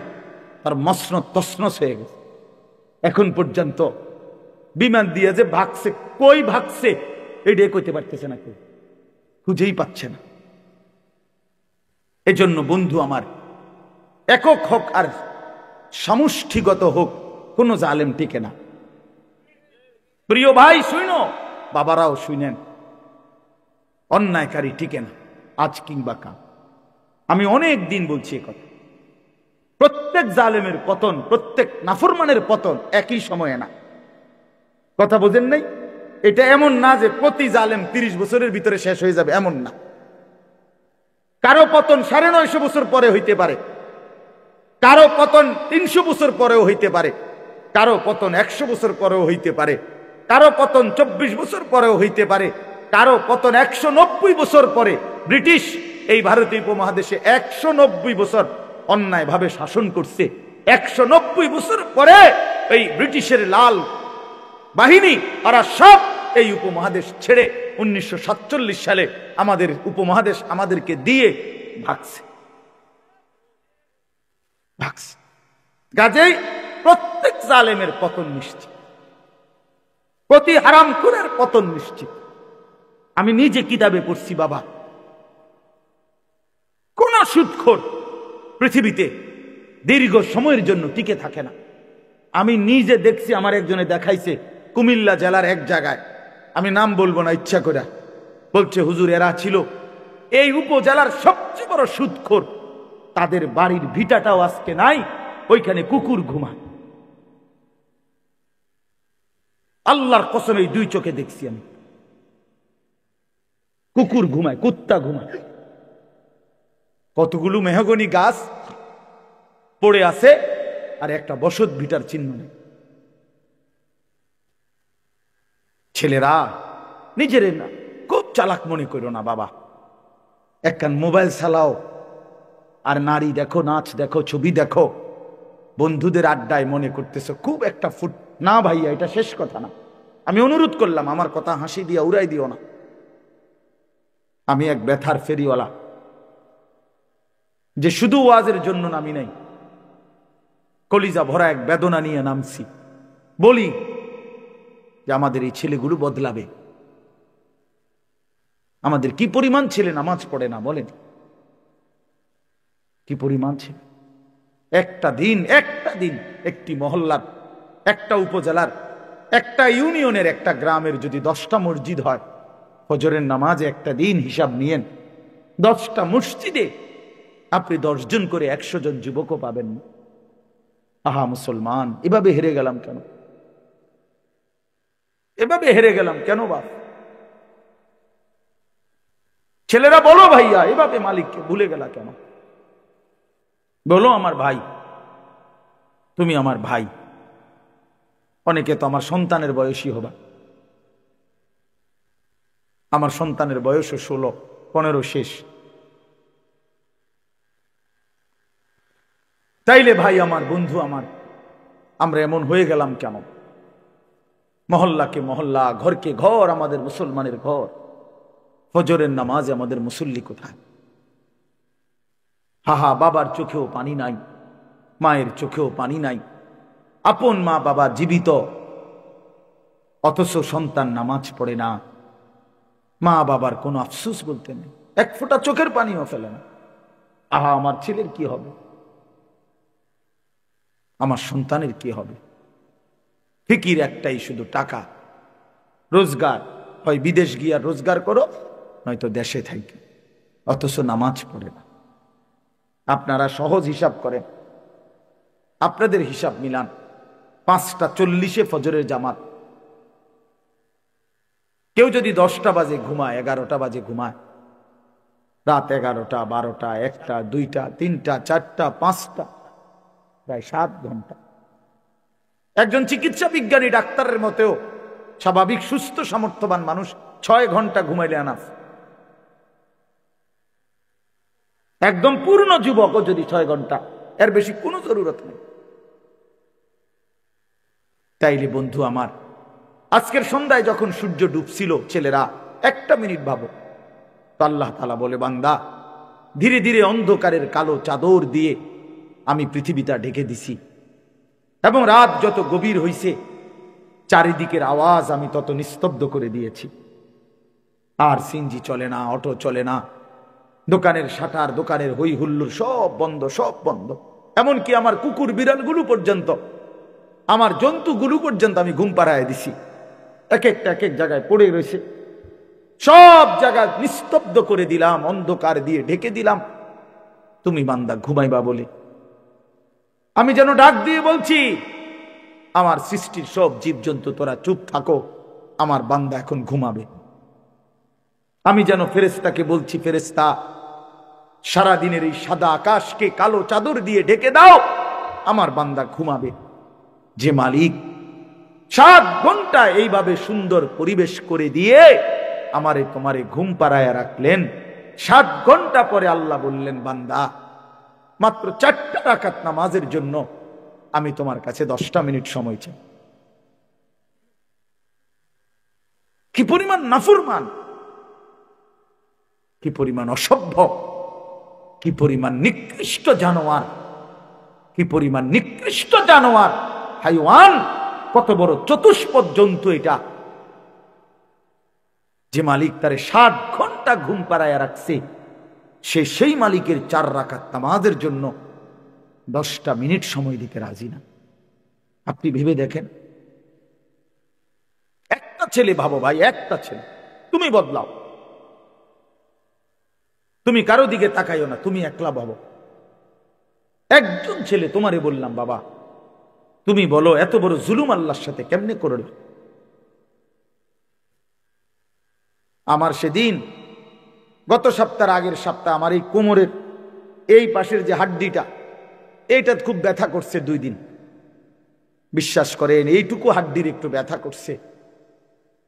তার মসনদ তছনছ হয়ে গেছে। এখন পর্যন্ত বিমান দিয়ে যে ভাগছে, কই ভাগছে এটাই কইতে পারতেছে না, কেউ খুঁজেই পাচ্ছে না। এজন্য বন্ধু আমার, একক হোক আর সমষ্টিগত হোক, কোন জালেম টিকে না। প্রিয় ভাই শুনো, বাবারাও শুনেন, অন্যায়কারী টিকে না, আজ কিংবা কাল। আমি অনেক দিন বলছি এ কথা। প্রত্যেক জালেমের পতন, প্রত্যেক নাফরমানের পতন একই সময়ে না। কথা বোঝেন নাই? এটা এমন না যে প্রতি জালেম ৩০ বছরের ভিতরে শেষ হয়ে যাবে, এমন না। কারো পতন ৯৫০ বছর পরে হইতে পারে, কারো পতন ৩০০ বছর পরেও হইতে পারে, কারো পতন ১০০ বছর পরেও হইতে পারে, কারো পতন ২৪ বছর পরেও হইতে পারে, কারো পতন ১৯০ বছর পরে। ব্রিটিশ এই ভারতীয় উপমহাদেশে ১৯০ বছর অন্যায়ভাবে শাসন করছে। ১৯০ বছর পরে এই ব্রিটিশের লাল বাহিনী, ওরা সব এই উপমহাদেশ ছেড়ে ১৯৪৭ সালে আমাদের উপমহাদেশ আমাদেরকে দিয়ে ভাগছে। কাজেই প্রত্যেক জালেমের পতন নিশ্চিত, প্রতি হারামখোরের পতন নিশ্চিত। আমি নিজে কিতাবে পড়ছি বাবা, কোন সুদখোর পৃথিবীতে দীর্ঘ সময়ের জন্য টিকে থাকে না। আমি নিজে দেখছি, আমার একজনে দেখাইছে কুমিল্লা জেলার এক জায়গায়, আমি নাম বলবো না ইচ্ছা করে, বলছে হুজুর এরা ছিল এই উপজেলার সবচেয়ে বড় সুদখোর, তাদের বাড়ির ভিটাটাও আজকে নাই, ওইখানে কুকুর ঘুমায়। আল্লাহর কসম, এই ২ চোখে দেখছি আমি, কুকুর ঘুমায়, কুত্তা ঘুমায়। কতগুলো মেহগনি গাছ পড়ে আছে আর একটা বসত ভিটার চিহ্ন নেই। ছেলেরা নিজের না খুব চালাক মনে করো না বাবা, একখান মোবাইল চালাও আর নারী দেখো, নাচ দেখো, ছবি দেখো, বন্ধুদের আড্ডায় মনে করতেছো খুব একটা ফুট। না ভাইয়া, এটা শেষ কথা না। আমি অনুরোধ করলাম, আমার কথা হাসি দিয়া উড়াই দিও না। আমি এক ব্যথার ফেরিওয়ালা, যে শুধু ওয়াজের জন্য নামি নাই, কলিজা ভরা এক বেদনা নিয়ে নামছি। বলি যে আমাদের এই ছেলেগুলো বদলাবে। আমাদের কি পরিমাণ ছেলে নামাজ পড়ে না বলেন, কি পরিমাণ ছেলে। একটা দিন একটি মহল্লার, একটা উপজেলার, একটা ইউনিয়নের, একটা গ্রামের যদি 10টা মসজিদ হয়, ফজরের নামাজে একটা দিন হিসাব নিয়েন, 10টা মসজিদে আপনি 10 জন করে 100 জন যুবকও পাবেন না। আহা মুসলমান, এভাবে হেরে গেলাম কেন? এভাবে হেরে গেলাম কেন বাপ? ছেলেরা বলো ভাইয়া, এভাবে মালিককে ভুলে গেলা কেন? বলো আমার ভাই, তুমি আমার ভাই। অনেকে তো আমার সন্তানের বয়সী হবা। আমার সন্তানের বয়সও 16-15 শেষ। তাইলে ভাই আমার, বন্ধু আমার, আমরা এমন হয়ে গেলাম কেন? মহল্লাকে মহল্লা, ঘরকে ঘর আমাদের মুসলমানের ঘর, ফজরের নামাজে আমাদের মুসল্লি কোথায়? হাহা, বাবার চোখেও পানি নাই, মায়ের চোখেও পানি নাই। আপন মা বাবা জীবিত, অথচ সন্তান নামাজ পড়ে না। মা বাবার কোনো আফসোস বলতে নেই, এক ফোঁটা চোখের পানিও ফেলে না। আহা, আমার ছেলের কি হবে? আমার সন্তানের কি হবে? ফিকির একটাই, শুধু টাকা, রোজগার। হয় বিদেশ গিয়া রোজগার করো, নয়তো দেশে থাকি। অথচ নামাজ পড়ে না। আপনারা সহজ হিসাব করেন, আপনাদের হিসাব মিলান। 5:40 ফজরের জামাত। কেউ যদি 10টা বাজে ঘুমায়, 11টা বাজে ঘুমায়, রাত 11টা, 12টা, 1টা, 2টা, 3টা, 4টা, 5টা, প্রায় 7 ঘন্টা। একজন চিকিৎসা বিজ্ঞানী ডাক্তারের মতেও স্বাভাবিক সুস্থ সামর্থ্যবান মানুষ 6 ঘন্টা ঘুমাইলে আনাফ। একদম পূর্ণ যুবকও যদি 6 ঘন্টা, এর বেশি কোনো জরুরত নেই। তাইলে বন্ধু আমার, আজকের সন্ধ্যায় যখন সূর্য ডুবছিল, ছেলেরা 1টা মিনিট ভাবো তো, আল্লাহ তাআলা বলে, বান্দা, ধীরে ধীরে অন্ধকারের কালো চাদর দিয়ে আমি পৃথিবীটা ঢেকে দিছি, এবং রাত যত গভীর হইছে, চারিদিকের আওয়াজ আমি তত নিস্তব্ধ করে দিয়েছি। আর সিএনজি চলে না, অটো চলে না, দোকানের শাটার, দোকানের হই হুল্লোড় সব বন্ধ, সব বন্ধ। এমনকি আমার কুকুর বিড়ালগুলো পর্যন্ত, আমার জন্তুগুলো পর্যন্ত আমি ঘুম পাড়ায় দিছি। এক এক জায়গায় পড়ে রয়েছে, সব জায়গা নিস্তব্ধ করে দিলাম, অন্ধকার দিয়ে ঢেকে দিলাম। তুমি বান্দা ঘুমাইবা বলে আমি যেন ডাক দিয়ে বলছি, আমার সৃষ্টির সব জীবজন্তু তোরা চুপ থাকো, আমার বান্দা এখন ঘুমাবে। আমি যেন ফেরেশতাকে বলছি, ফেরেশতা, সারাদিনের এই সাদা আকাশকে কালো চাদর দিয়ে ঢেকে দাও, আমার বান্দা ঘুমাবে। যে মালিক 7 ঘন্টা এইভাবে সুন্দর পরিবেশ করে দিয়ে আমারে তোমারে ঘুম পাড়ায় রাখলেন, 7 ঘন্টা পরে আল্লাহ বললেন, বান্দা, মাত্র 4টা রাকাত নামাজের জন্য আমি তোমার কাছে 10টা মিনিট সময় চাই। কি পরিমাণ নাফরমান, কি পরিমাণ অসভ্য, কি পরিমাণ নিকৃষ্ট জানোয়ার, কি পরিমাণ নিকৃষ্ট জানোয়ার, হাইওয়ান, কত বড় চতুষ্পদ জন্তু এটা, যে মালিক তারে 7 ঘন্টা ঘুম পাড়ায় রাখছে, সেই মালিকের 4 রাকাত নামাজের জন্য 10টা মিনিট সময় দিতে রাজি না। আপনি ভেবে দেখেন, একটা ছেলে ভাবো ভাই, একটা ছেলে, তুমি বদলাও, তুমি কারো দিকে তাকাইও না, তুমি একলা ভাবো। একজন ছেলে, তোমারে বললাম বাবা, তুমি বলো এত বড় জুলুম আল্লাহর সাথে কেমনে করল? আমার সেদিন, গত সপ্তাহের আগের সপ্তাহ, আমার এই কোমরের এই পাশের যে হাড্ডিটা, এইটা খুব ব্যথা করছে 2 দিন। বিশ্বাস করেন, এইটুকু হাড্ডির একটু ব্যথা করছে।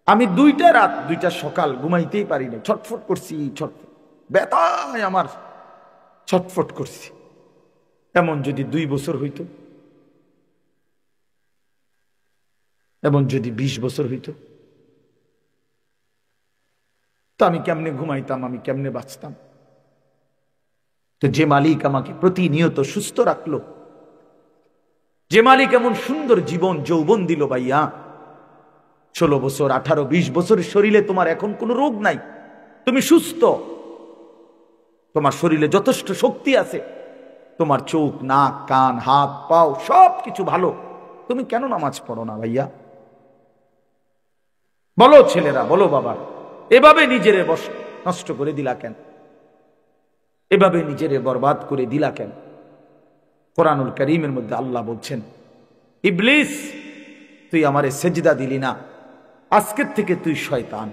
আমি 2টা রাত 2টা সকাল ঘুমাইতেই পারি না, ছটফট করছি, ছটফট, ব্যথায় আমার ছটফট করছি। এমন যদি 2 বছর হইতো, এমন যদি 20 বছর হইতো, তো আমি কেমনে ঘুমাইতাম, আমি কেমনে বাঁচতাম? তো যে মালিক আমাকে প্রতিনিয়ত সুস্থ রাখলো, যে মালিক এমন সুন্দর জীবন যৌবন দিল ভাইয়া, 16 বছর, 18, 20 বছরের শরীরে তোমার এখন কোনো রোগ নাই, তুমি সুস্থ, তোমার শরীরে যথেষ্ট শক্তি আছে, তোমার চোখ, নাক, কান, হাত, পাও সব কিছু ভালো, তুমি কেন নামাজ পড়ো না ভাইয়া? বলো ছেলেরা, বলো বাবা, এভাবে নিজেরে নষ্ট করে দিলা কেন? এভাবে নিজেরে বরবাদ করে দিলা কেন? কোরআনুল কারীমের মধ্যে আল্লাহ বলছেন, ইবলিস তুই আমারে সেজদা দিলি না, আজকের থেকে তুই শয়তান।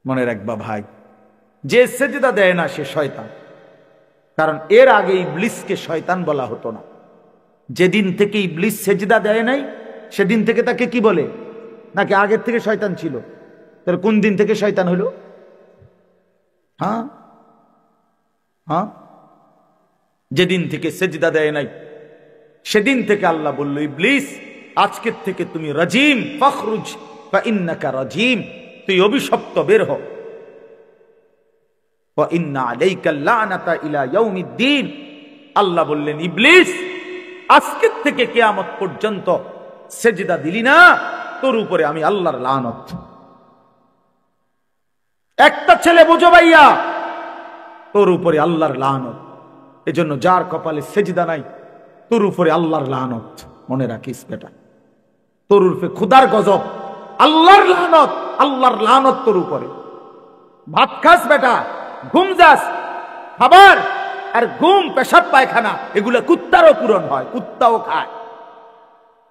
মনে রাখবা ভাই, যে সেজদা দেয় না সে শয়তান। কারণ এর আগে ইবলিসকে শয়তান বলা হতো না। যেদিন থেকে ইবলিস সেজদা দেয় নাই সেদিন থেকে তাকে কি বলে? নাকি আগের থেকে শয়তান ছিল? তার কোন দিন থেকে শয়তান হলো? হ্যাঁ হ্যাঁ, যেদিন থেকে সেজদা দেয় নাই সেদিন থেকে আল্লাহ বলল, ইবলিস আজকের থেকে তুমি রাজিম, ফখরুজ ফা ইন্নাকা রাজিম, তুই অভিশপ্ত, বের হ। ওয়া ইন্না আলাইকা লানাতা ইলা ইয়াউমিদ্দিন, আল্লাহ বললেন ইবলিস আজকের থেকে কিয়ামত পর্যন্ত সেজদা দিলি না, তোর উপরে আমি আল্লাহর লানত। একটা ছেলে বুঝো ভাইয়া, তোর উপরে আল্লাহর লানত। এজন্য যার কপালে সেজদা নাই তোর উপরে আল্লাহর লানত। মনে রাখিস বেটা, তোর উপরে খোদার গজব, আল্লাহর লানত, আল্লাহর লানত তোর উপরে। ভাত খাস বেটা, ঘুম যাস, খাবার আর ঘুম, পেশাব পায়খানা এগুলা কুত্তারও পূরণ হয়, কুত্তাও খায়।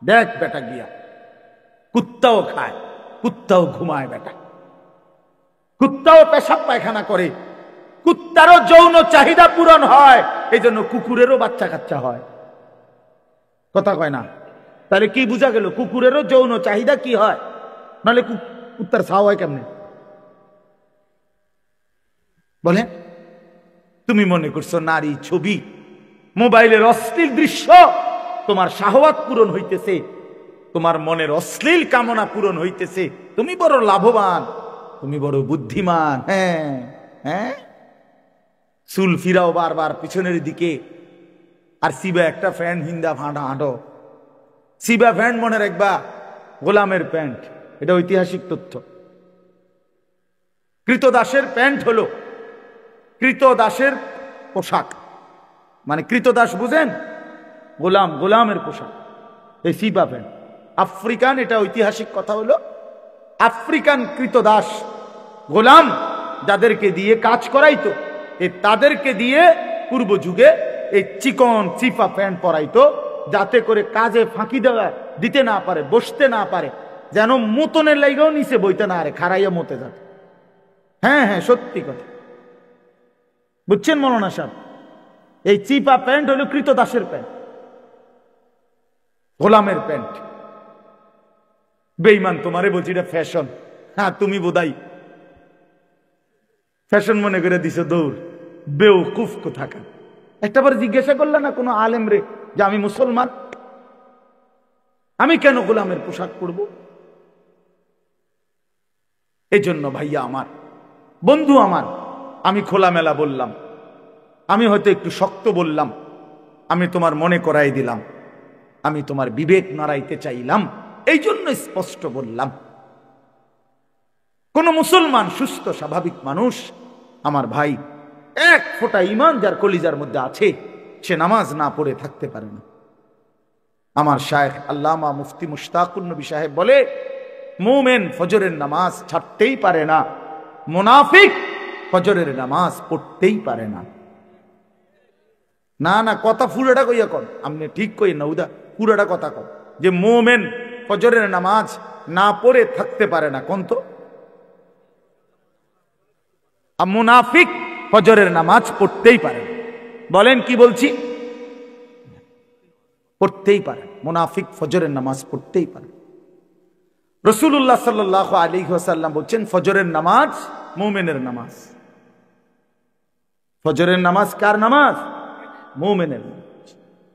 দেখ বেটা গিয়া, কুত্তাও খায়, কুত্তাও ঘুমায় বেটা, কুত্তাও পেশাব পায়খানা করে, কুত্তারও যৌন চাহিদা পূরণ হয়। এই জন্য কুকুরেরও বাচ্চা কাচ্চা হয়। কথা কয় না? তাহলে কি বোঝা গেল? কুকুরেরও যৌন চাহিদা কি হয়, নাহলে কুত্তার ছাও হয় কেমনে? বলে তুমি মনে করছো নারী ছবি, মোবাইলের অশ্লীল দৃশ্য তোমার শাহওয়াত পূরণ হইতেছে, তোমার মনের অশ্লীল কামনা পূরণ হইতেছে, তুমি বড় লাভবান, তুমি বড় বুদ্ধিমান। হ্যাঁ হ্যাঁ, চুল ফিরাও বারবার পিছনের দিকে, আর সিবা একটা প্যান্ট হিন্দা ফাঁটা হাঁটো। সিবা প্যান্ট মনে রাখবা গোলামের প্যান্ট, এটা ঐতিহাসিক তথ্য। কৃতদাসের প্যান্ট হলো কৃতদাসের পোশাক, মানে কৃতদাস বুঝেন, গোলাম, গোলামের পোশাক, এই সিবা প্যান্ট। আফ্রিকান, এটা ঐতিহাসিক কথা হলো, আফ্রিকান কৃতদাস গোলাম যাদেরকে দিয়ে কাজ করাইতো, তাদেরকে দিয়ে পূর্ব যুগে এই চিকন চিপা প্যান্ট পরাইতো, যাতে করে কাজে ফাঁকি দেওয়া দিতে না পারে, বসতে না পারে, যেন মতনের লাইগাও নিচে বইতে না আরে, খারাইয়া মতে যাবে। হ্যাঁ হ্যাঁ, সত্যি কথা বুঝছেন মৌলানা সাহেব? এই চিপা প্যান্ট হলো কৃতদাসের প্যান্ট, গোলামের প্যান্ট। বেঈমান তোমারে বলছি এটা ফ্যাশন। হ্যাঁ, তুমি বোধাই ফ্যাশন মনে করে দিছো দৌড়, বেওকুফ কোথাকার। একটাবার জিজ্ঞাসা করলে না কোনো আলেম রে যে আমি মুসলমান, আমি কেন গোলামের পোশাক পরব? এই জন্য ভাইয়া আমার, বন্ধু আমার, আমি খোলামেলা বললাম, আমি হয়তো একটু শক্ত বললাম, আমি তোমার মনে করাই দিলাম, আমি তোমার বিবেক নাড়াইতে চাইলাম, এই জন্য স্পষ্ট বললাম। কোন মুসলমান সুস্থ স্বাভাবিক মানুষ আমার ভাই, এক ফোঁটা ঈমান যার কলিজার মধ্যে আছে, সে নামাজ না পড়ে থাকতে পারে না। আমার শায়েখ আল্লামা মুফতি মুশতাকুন নবী সাহেব বলে, মুমিন ফজরের নামাজ ছাড়তেই পারে না, মুনাফিক ফজরের নামাজ পড়তেই পারে না। না না, কথা পুরোটা কইয়া কন, আপনি ঠিক কই না উদা, পুরোটা কথা কন যে মুমিন ফজরের নামাজ না পড়ে থাকতে পারে না, কোন তো? আর মুনাফিক ফজরের নামাজ পড়তেই পারে। বলেন কি বলছি? পড়তেই পারে, মুনাফিক ফজরের নামাজ পড়তেই পারে। রাসূলুল্লাহ সাল্লাল্লাহু আলাইহি ওয়াসাল্লাম বলছেন, ফজরের নামাজ মুমিনের নামাজ। ফজরের নামাজ কার নামাজ? মুমিনের নামাজ।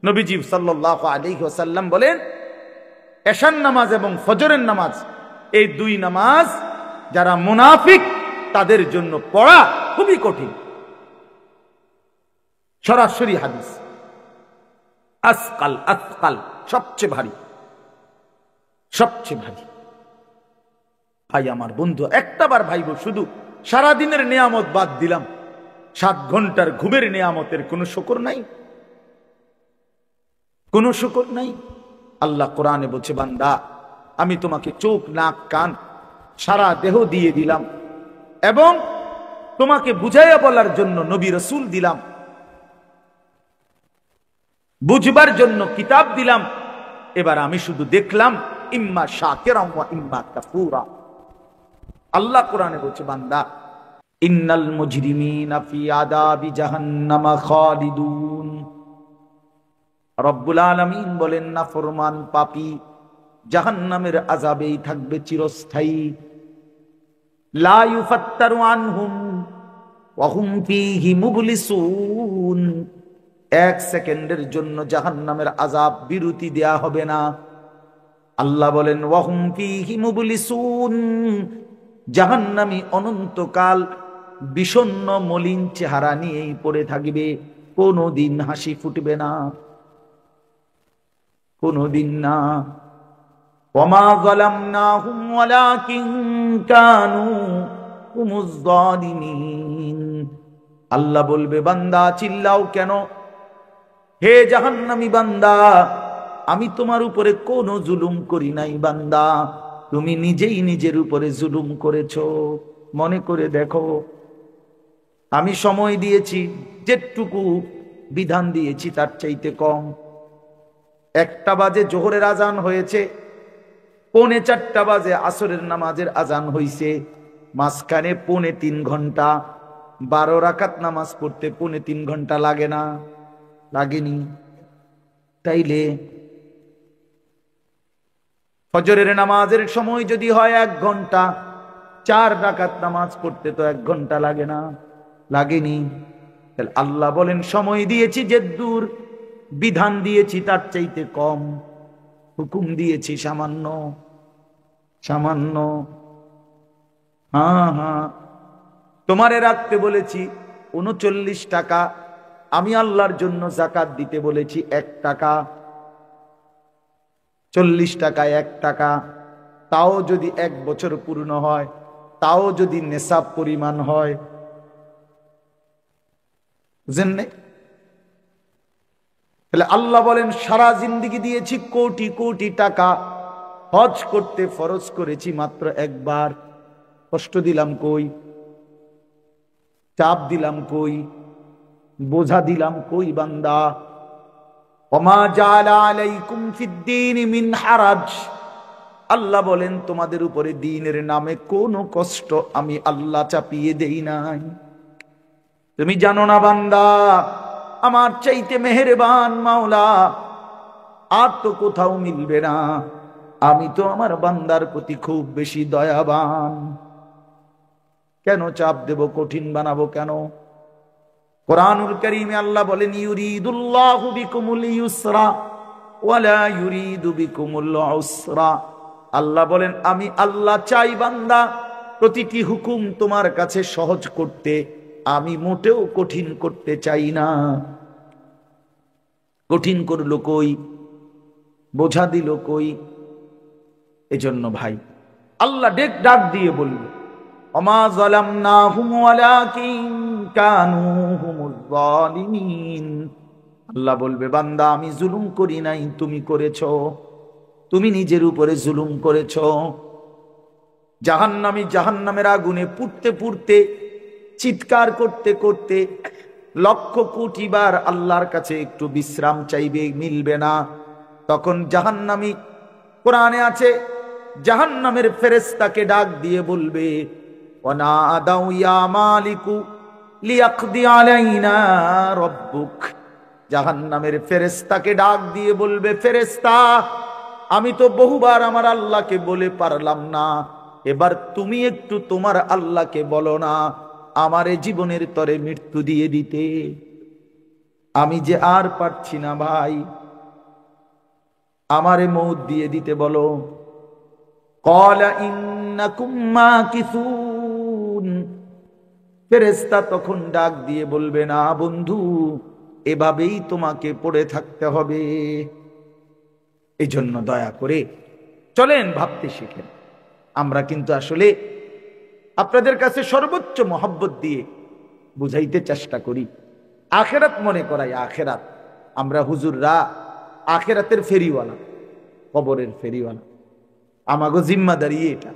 নবীজি সাল্লাল্লাহু আলাইহি ওয়াসাল্লাম বলেন, এশার নামাজ এবং ফজরের নামাজ, এই দুই নামাজ যারা মুনাফিক তাদের জন্য পড়া খুবই কঠিন। সরাসরি হাদিস, আসকাল, আসকাল, সবচেয়ে ভারী, সবচেয়ে ভারী। ভাই আমার বন্ধু, একটাবার ভাইব, শুধু সারাদিনের নিয়ামত বাদ দিলাম, 7 ঘন্টার ঘুমের নিয়ামতের কোনো শুকর নাই, কোনো শুকর নাই। আল্লাহ কোরআনে বলছে, বান্দা আমি তোমাকে চোখ, নাক, কান, সারা দেহ দিয়ে দিলাম, এবং তোমাকে বুঝাইয়া বলার জন্য নবী রাসূল দিলাম। বুঝবার জন্য কিতাব দিলাম, এবার আমি শুধু দেখলাম ইম্মা শাকিরাম ওয়া ইম্মা কাফুরা। আল্লাহ কোরআনে বলছে, বান্দা ইন্নাল মুজরিমিনা ফি আযাবি জাহান্নামা খালিদুন। রব্বুল আলামিন বলেন, নাফরমান পাপী জাহান্নামের আযাবেই থাকবে চিরস্থায়ী। লা ইউফাত্তারু আনহুম ওয়া হুম ফীহি মুবলিসুন। এক সেকেন্ডের জন্য জাহান্নামের আযাব বিরতি দেয়া হবে না। আল্লাহ বলেন, ওয়া হুম ফীহি মুবলিসুন, জাহান্নামী অনন্তকাল বিষণ্ণ মলিন চেহারা নিয়েই পড়ে থাকবে, কোনদিন হাসি ফুটবে না, কোনদিন না। ওয়ামা যালামনাহুম ওয়ালাকিন কানু হুমুজ যালিমিন। আল্লাহ বলবে, বান্দা চিল্লাও কেন? হে জাহান্নামী বান্দা, আমি তোমার উপরে কোনো জুলুম করি নাই বান্দা, তুমি নিজেই নিজের উপরে জুলুম করেছো। মনে করে দেখো, আমি সময় দিয়েছি, যেটুকু বিধান দিয়েছি তার চাইতে কম। 1টা বাজে জোহরের আজান হয়েছে, 3:45 বাজে আসরের নামাজের আজান হইছে, মাঝখানে 3.5 ঘন্টা। 12 রাকাত নামাজ পড়তে 3.5 ঘন্টা লাগে না? লাগেনি? তাইলে ফজরের নামাজের সময় যদি হয় 1 ঘন্টা, 4 রাকাত নামাজ পড়তে তো 1 ঘন্টা লাগে না? লাগেনি? তাহলে আল্লাহ বলেন, সময় দিয়েছি যে দূর, বিধান দিয়েছি তার চাইতে কম, হুকুম দিয়েছি সামান্য সামান্য। হ্যাঁ হ্যাঁ, তোমারে রাখতে বলেছি 39 টাকা, আমি আল্লাহর জন্য যাকাত দিতে বলেছি 1 টাকা। 40 টাকায় 1 টাকা, তাও যদি 1 বছর পূর্ণ হয়, তাও যদি নেশাব পরিমাণ হয়। বুঝেন নাই? তাহলে আল্লাহ বলেন, সারা জিন্দেগি দিয়েছি কোটি কোটি টাকা, হজ করতে ফরজ করেছি মাত্র 1 বার। কষ্ট দিলাম কই? চাপ দিলাম কই? বোঝা দিলাম কই বান্দা? ওমা জাআলা আলাইকুম ফিদ্দীন মিন হারাজ। আল্লাহ বলেন, তোমাদের উপরে দ্বীনের নামে কোনো কষ্ট আমি আল্লাহ চাপিয়ে দেই নাই। তুমি জানো না বান্দা, আমার চাইতে মেহেরবান মাওলা আর তো কোথাও মিলবে না। আমি তো আমার বান্দার প্রতি খুব বেশি দয়াবান। কেন চাপ দেব, কঠিন বানাবো কেন? কোরআনুল কারীমে আল্লাহ বলেন, ইউরিদুল্লাহু বিকুমুল ইউসরা ওয়ালা ইউরিদু বিকুমুল উসরা। আল্লাহ বলেন, আমি আল্লাহ চাই বান্দা প্রতিটি হুকুম তোমার কাছে সহজ করতে, আমি মোটেও কঠিন করতে চাই না। কঠিন করলো কই? বোঝা দিল কই? এজন্য ভাই আল্লাহ ডাক দিয়ে বলবে, ওমা যালামনাহুম ওয়ালাকিন কানু হুমুজ যালিমিন। আল্লাহ বলবে, বান্দা আমি জুলুম করি নাই, তুমি করেছো, তুমি নিজের উপরে জুলুম করেছো। জাহান্নামী জাহান্নামের আগুনে পুড়তে পুড়তে, চিৎকার করতে করতে, লক্ষ কোটি বার আল্লাহর কাছে একটু বিশ্রাম চাইবে, মিলবে না। তখন জাহান্নামী, কোরআনে আছে, জাহান্নামের ফেরেশতাকে ডাক দিয়ে বলবে, ওয়ানাদাউ ইয়া মালিকু লিয়াকদি আলাইনা রাব্বুক। জাহান্নামের ফেরেশতাকে ডাক দিয়ে বলবে, ফেরেশতা আমি তো বহুবার আমার আল্লাহকে বলে পারলাম না, এবার তুমি একটু তোমার আল্লাহকে বলো না আমারে জীবনের তরে মৃত্যু দিয়ে দিতে। আমি যে আর পারছি না ভাই, আমারে মউত দিয়ে দিতে বলো। ক্বালা ইন্নাকুম মাকিসুন। ফেরেশতা তখন ডাক দিয়ে বলবে, না বন্ধু, এভাবেই তোমাকে পড়ে থাকতে হবে। এই জন্য দয়া করে চলেন ভাবতে শিখেন। আমরা কিন্তু আসলে আপনাদের কাছে সর্বোচ্চ মহব্বত দিয়ে বুঝাইতে চেষ্টা করি, আখেরাত মনে করাই। আখেরাত, আমরা হুজুররা আখেরাতের ফেরিওয়ালা, কবরের ফেরিওয়ালা। আমাগো জিম্মাদারি এটা।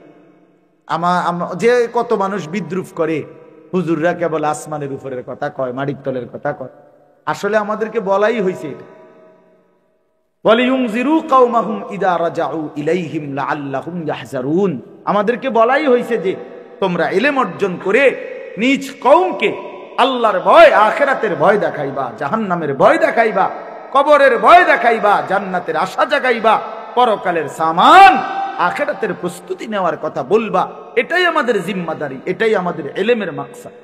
যে কত মানুষ বিদ্রুপ করে, হুজুররা কেবল আসমানের উপরের কথা কয়, মাটির তলের কথা কয়। আসলে আমাদেরকে বলাই হয়েছে এটা, ওয়ালিয়ুনজিরু কওমাহুম ইযা রাজাউ ইলাইহিম লাআল্লাহুম ইয়াহজারুন। আমাদেরকে বলাই হয়েছে যে তোমরা ইলম অর্জন করে নিজ কওমকে আল্লাহর ভয়, আখিরাতের ভয় দেখাইবা, জাহান্নামের ভয় দেখাইবা, কবরের ভয় দেখাইবা, জান্নাতের আশা জাগাইবা, পরকালের সামান আখিরাতের প্রস্তুতি নেওয়ার কথা বলবা। এটাই আমাদের জিম্মাদারি, এটাই আমাদের ইলমের মাকসাদ,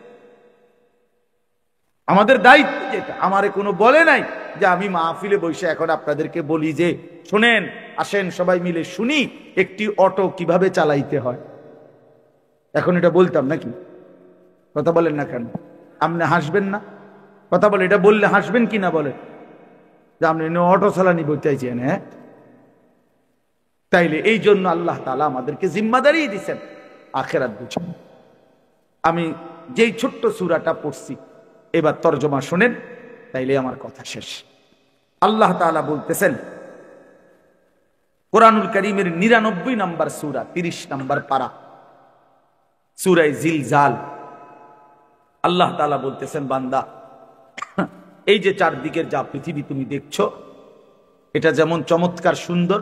আমাদের দায়িত্ব। যেটা আমারে কোনো বলে নাই যে আমি মাহফিলে বসে এখন আপনাদেরকে বলি যে শুনেন, আসেন সবাই মিলে শুনি একটি অটো কিভাবে চালাইতে হয়। এখন এটা বলতাম নাকি? কথা বলেন না কেন? আপনি হাসবেন না? কথা বলে, এটা বললে হাসবেন কি না বলেন? যে আপনি অটো চালানি বলতে চাইছেন? হ্যাঁ, তাইলে এই জন্য আল্লাহ তাআলা আমাদেরকে জিম্মাদারি দিয়েছেন আখিরাত বুঝুন। আমি যেই ছোট্ট সূরাটা পড়ছি এবার তরজমা শুনেন, তাইলে আমার কথা শেষ। আল্লাহ তাআলা বলতেছেন কোরআনুল কারীমের ৯৯ নম্বর সূরা ৩০ নম্বর পারা, সূরা জিলজাল। আল্লাহ তাআলা বলতেছেন, বান্দা এই যে চারদিকের যা পৃথিবী তুমি দেখছো, এটা যেমন চমৎকার সুন্দর,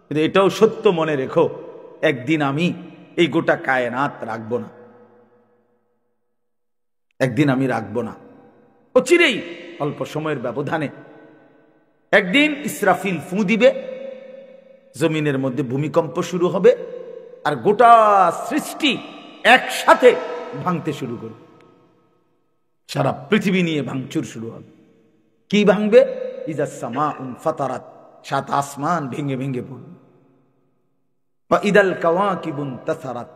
কিন্তু এটাও সত্য মনে রেখো, একদিন আমি এই গোটা কায়নাত রাখবো না, একদিন আমি রাখবো না। অচিরেই অল্প সময়ের ব্যবধানে একদিন ইসরাফিল ফু দিবে, জমিনের মধ্যে ভূমিকম্প শুরু হবে, আর গোটা সৃষ্টি একসাথে ভাঙতে শুরু করবে। সারা পৃথিবী নিয়ে ভাঙচুর শুরু হবে। কি ভাঙবে? ইযাস সামাউন ফাতারাত, সাত আসমান ভেঙে ভেঙে পড়বে। ওয়া ইদাল কাওয়াকিবুন তাসারাত,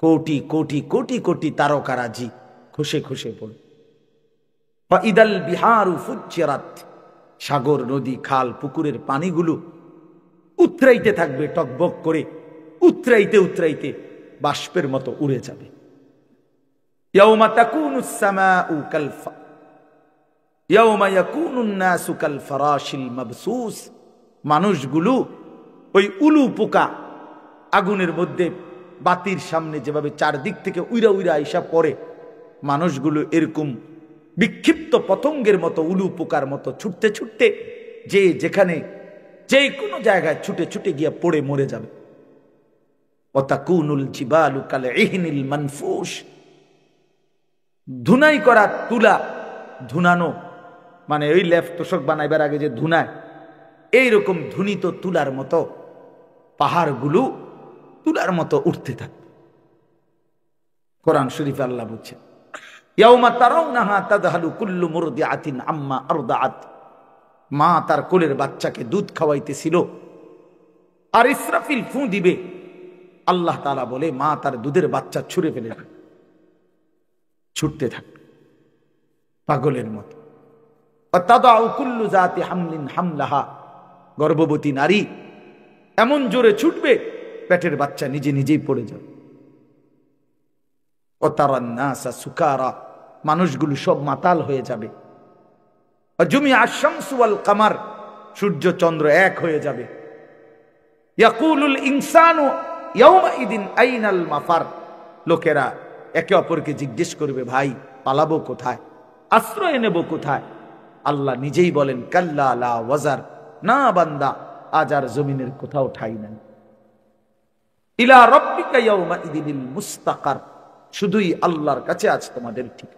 কোটি কোটি কোটি কোটি তারকারাজি খসে খসে পড়বে। ওয়া ইদাল বিহারু ফুজ্জিরাত, সাগর নদী খাল পুকুরের পানিগুলো উতরাইতে থাকবে টকবক করে, উতরাইতে উতরাইতে বাষ্পের মতো উড়ে যাবে। ইয়াউমা তাকুনুস সামাউ ইয়াউমা ইয়াকুনুন নাসু কাল ফারাশিল মাবসুস, মানুষগুলো ওই উলু পোকা আগুনের মধ্যে বাতির সামনে যেভাবে চারদিক থেকে উইরা উইরা আইসা পড়ে, মানুষগুলো এরকম বিক্ষিপ্ত পতঙ্গের মতো, উলু পোকার মতো ছুটতে ছুটতে যে যেখানে যে কোনো জায়গায় ছুটে ছুটে গিয়া পড়ে মরে যাবে। ওয়াতাকুনুল জিবালু কাল ইহনিল মানফুশ, ধুনাই করা তুলা, ধুনানো মানে ওই লেফ তোষক বানাইবার আগে যে ধুনায়, এইরকম ধুনিত তুলার মতো পাহাড়গুলো তুলার মতো উঠতে থাকে। কোরআন শরীফে আল্লাহ বলছেন, ইয়াউমা তারাউনাহা তাযহালু কুল্লু মুরদিআতিন আম্মা আরদাআত, মা তার কোলের বাচ্চাকে দুধ খাওয়াইতেছিল, আর ইসরাফিল ফু দিবে, আল্লাহ তাআলা বলে মা তার দুধের বাচ্চা ছুঁড়ে ফেলে দেবে, ছুটতে থাকবে পাগলের মতো। তাদাউ কুল্লু যাতি হামলিন হামলাহা, গর্ভবতী নারী এমন জোরে ছুটবে পেটের বাচ্চা নিজে নিজেই পড়ে যাবে। ওয়াতারান নাসা সুকারা, মানুষগুলো সব মাতাল হয়ে যাবে। জুমিআ আশ-শামসু ওয়াল কামার, সূর্য চন্দ্র এক হয়ে যাবে। ইয়াকুলুল ইনসানু ইয়াউমাইদিন আইনাল মাফার, লোকেরা একে অপরকে জিজ্ঞেস করবে, ভাই পালাবো কোথায়, আশ্রয় নেব কোথায়? আল্লাহ নিজেই বলেন, কাল্লা লা ওয়াজার, না বান্দা আজ আর জমিনের কোথাও ঠাঁই নাই। ইলা রাব্বিকা ইয়াউমাইদিনিল মুস্তাকার, শুধুই আল্লাহর কাছে আজ তোমাদের ঠিক।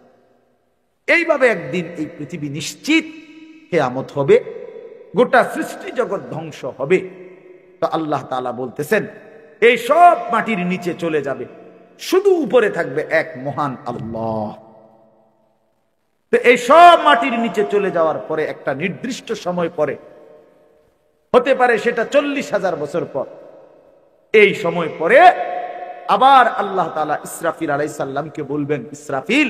এইভাবে একদিন এই পৃথিবী নিশ্চিত কিয়ামত হবে, গোটা সৃষ্টি জগৎ ধ্বংস হবে। তো আল্লাহ তাআলা বলতেছেন এই সব মাটির নিচে চলে যাবে, শুধু উপরে থাকবে এক মহান আল্লাহ। তো এই সব মাটির নিচে চলে যাওয়ার পরে একটা নির্দিষ্ট সময় পরে, হতে পারে সেটা ৪০,০০০ বছর পর, এই সময় পরে আবার আল্লাহ তাআলা ইসরাফিল আলাইহিস সালামকে বলবেন, ইসরাফিল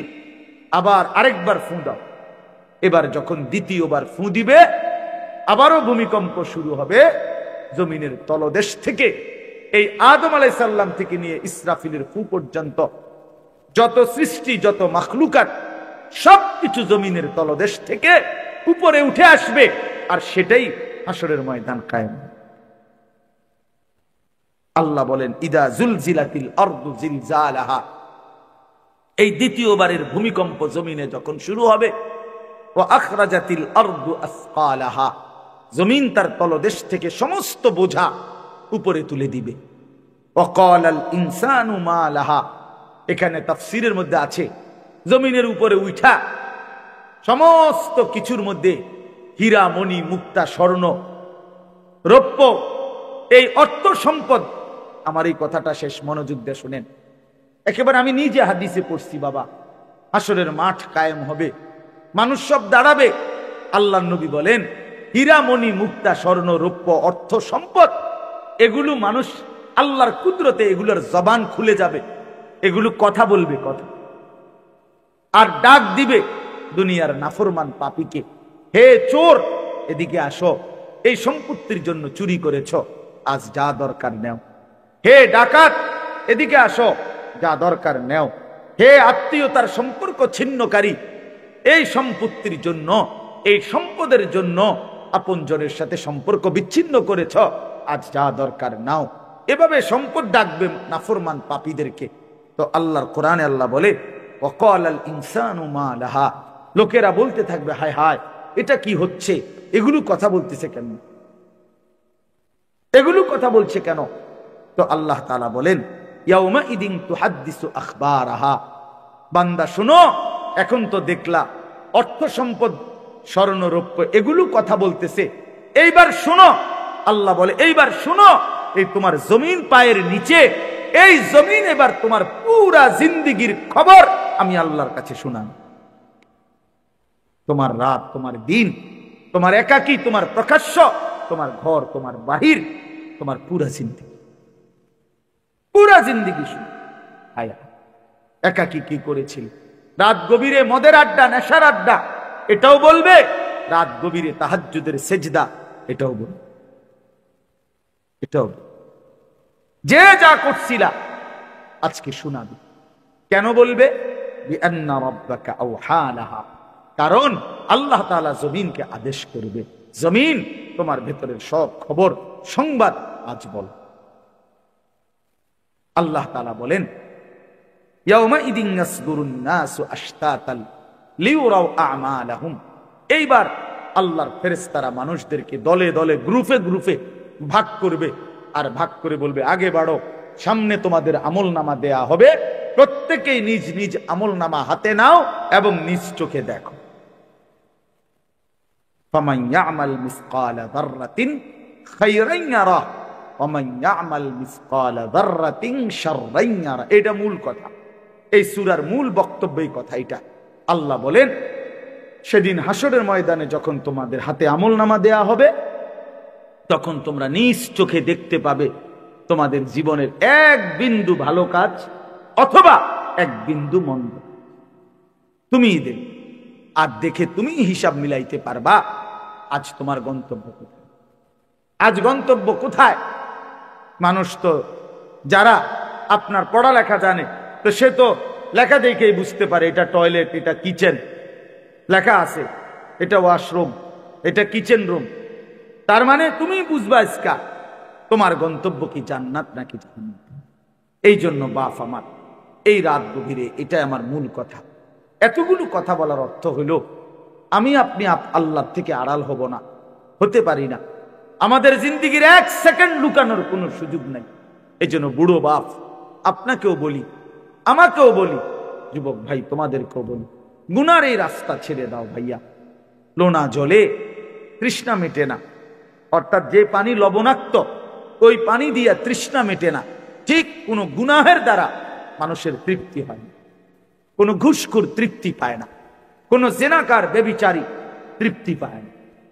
আবার আরেকবার ফু দাও। এবার যখন দ্বিতীয়বার ফু দিবে, আবারও ভূমিকম্প শুরু হবে। জমিনের তলদেশ থেকে, এই আদম আলাইহিস সালাম থেকে নিয়ে ইসরাফিলের ফু পর্যন্ত যত সৃষ্টি, যত মাখলুকাত, সবকিছু জমিনের তলদেশ থেকে উপরে উঠে আসবে, আর সেটাই হাসরের ময়দান কায়েম। আল্লাহ বলেন, ইদা জুলজিলাতিল আরদু জিলজালাহা, এই দ্বিতীয়বারের ভূমিকম্প জমিনে যখন শুরু হবে, ওয়া আখরাজাতিল আরদু আসকালাহা, জমিন তার তলদেশ থেকে সমস্ত বোঝা উপরে তুলে দিবে। ওয়াকালাল ইনসানু মা লাহা, এখানে তাফসীরের মধ্যে আছে জমিনের উপরে উঠা সমস্ত কিছুর মধ্যে হীরা মণি মুক্তা স্বর্ণ রৌপ্য, এই অর্থ সম্পদ। আমার এই কথাটা শেষ মনোযোগ দিয়ে শুনেন, একেবারে আমি নিজে হাদিসে পড়ছি বাবা। হাসরের মাঠ কায়েম হবে, মানুষ সব দাঁড়াবে। আল্লাহর নবী বলেন হীরা মণি মুক্তা স্বর্ণ রৌপ্য অর্থ সম্পদ, এগুলো মানুষ আল্লাহর কুদরতে এগুলোর জবান খুলে যাবে, এগুলো কথা বলবে, কথা আর ডাক দিবে দুনিয়ার নাফরমান পাপীকে, হে চোর এদিকে আসো, এই সম্পত্তির জন্য চুরি করেছ, আজ যা দরকার নেও। হে ডাকাত এদিকে আসো, যা দরকার নেও। হে আত্মীয়তার সম্পর্ক ছিন্নকারী, এই সম্পত্তির জন্য, এই সম্পদের জন্য আপনজনের সাথে সম্পর্ক বিচ্ছিন্ন করেছ, আজ যা দরকার নাও। এভাবে সম্পদ ডাকবে নাফরমান পাপীদেরকে। তো আল্লাহর কোরআনে আল্লাহ বলে ওয়াকালাল ইনসানু মা লাহা, লোকেরা বলতে থাকবে হায় হায় এটা কি হচ্ছে, এগুলো কথা বলতেছে কেন, এগুলো কথা বলছে কেন? তো আল্লাহ তাআলা বলেন ইয়াউমা ইদিন তুহাদ্দিসু আখবারাহা, বান্দা শুনো, এখন তো দেখলা অর্থ সম্পদ স্বর্ণ রৌপ্য এগুলো কথা বলতেছে, এইবার শুনো। আল্লাহ বলে এইবার শুনো, এই তোমার জমিন পায়ের নিচে, এই জমিন এবার তোমার পুরা জিন্দেগির খবর আমি আল্লাহর কাছে শুনান। তোমার রাত, তোমার দিন, তোমার একাকী, তোমার প্রকাশ্য, তোমার ঘর, তোমার বাহির, তোমার পুরা জিন্দেগি, পুরা জিন্দেগি শুনো। আয়া একাকী কি করেছিল, রাত গভীরে মদের আড্ডা, নেশার আড্ডা, এটাও বলবে। রাত গভীরে তাহাজ্জুদের সেজদা, এটাও বলবে, এটাও যে যা করছিলা আজকে শোনাবে। কেন বলবে? বিআন্না রাব্বাকা আওহা লাহা, কারণ আল্লাহ তাআলা জমিনকে আদেশ করবে, জমিন তোমার ভেতরের সব খবর সংবাদ আজ বল। আল্লাহ তাআলা বলেন ইয়াউমা ইদিন ইয়াসদুরুন নাসু আশতাতাল লিউরাউ আমালাহুম, এইবার আল্লাহর ফেরেশতারা মানুষদেরকে দলে দলে, গ্রুপে গ্রুপে ভাগ করবে, আর ভাগ করে বলবে আগে বাড়ো, সামনে তোমাদের আমলনামা দেয়া হবে, প্রত্যেকেই নিজ নিজ আমলনামা হাতে নাও এবং নিজ চোখে দেখো। ফামান ইয়ামাল মিসকালা যাররাতিন খায়রান ইয়ারা ওয়া মান ইয়ামাল মিসকালা যাররাতিন শাররান ইয়ারা, এটা মূল কথা, এই সূরার মূল বক্তব্য এই কথা। এটা আল্লাহ বলেন সেদিন হাসরের ময়দানে যখন তোমাদের হাতে আমলনামা দেয়া হবে, তখন তোমরা নিজ চোখে দেখতে পাবে তোমাদের জীবনের এক বিন্দু ভালো কাজ অথবা এক বিন্দু মন্দ, তুমি দেখবে, আর দেখে তুমি হিসাব মিলাইতে পারবা আজ তোমার গন্তব্য কোথায়। আজ গন্তব্য কোথায়? মানুষ তো যারা আপনার পড়ালেখা জানে, তো সে তো লেখা দেখেই বুঝতে পারে এটা টয়লেট, এটা কিচেন, লেখা আছে এটা ওয়াশরুম, এটা কিচেন রুম, তার মানে তুমি বুঝবা ইসকা তোমার গন্তব্য কি জান্নাত নাকি জাহান্নাম। এই জন্য বাপ আমার, এই রাত গভীরে এটাই আমার মূল কথা। এতগুলো কথা বলার অর্থ হইল আমি আপনি আল্লাহ থেকে আড়াল হব না, হতে পারি না, আমাদের জিন্দেগির এক সেকেন্ড লুকানোর কোনো সুযোগ নাই। এই জন্য বুড়ো বাপ আপনাকেও বলি, আমাকেও বলি, যুবক ভাই তোমাদেরকেও বলি, গুনার এই রাস্তা ছেড়ে দাও ভাইয়া। লোনা জলে তৃষ্ণা মেটে না, অর্থাৎ যে পানি লবণাক্ত ওই পানি দিয়া তৃষ্ণা মেটে না, ঠিক কোন গুনাহের দ্বারা মানুষের তৃপ্তি হয় না, কোন ঘুষখোর তৃপ্তি পায় না, কোন জেনাকার বেবিচারী তৃপ্তি পায় না,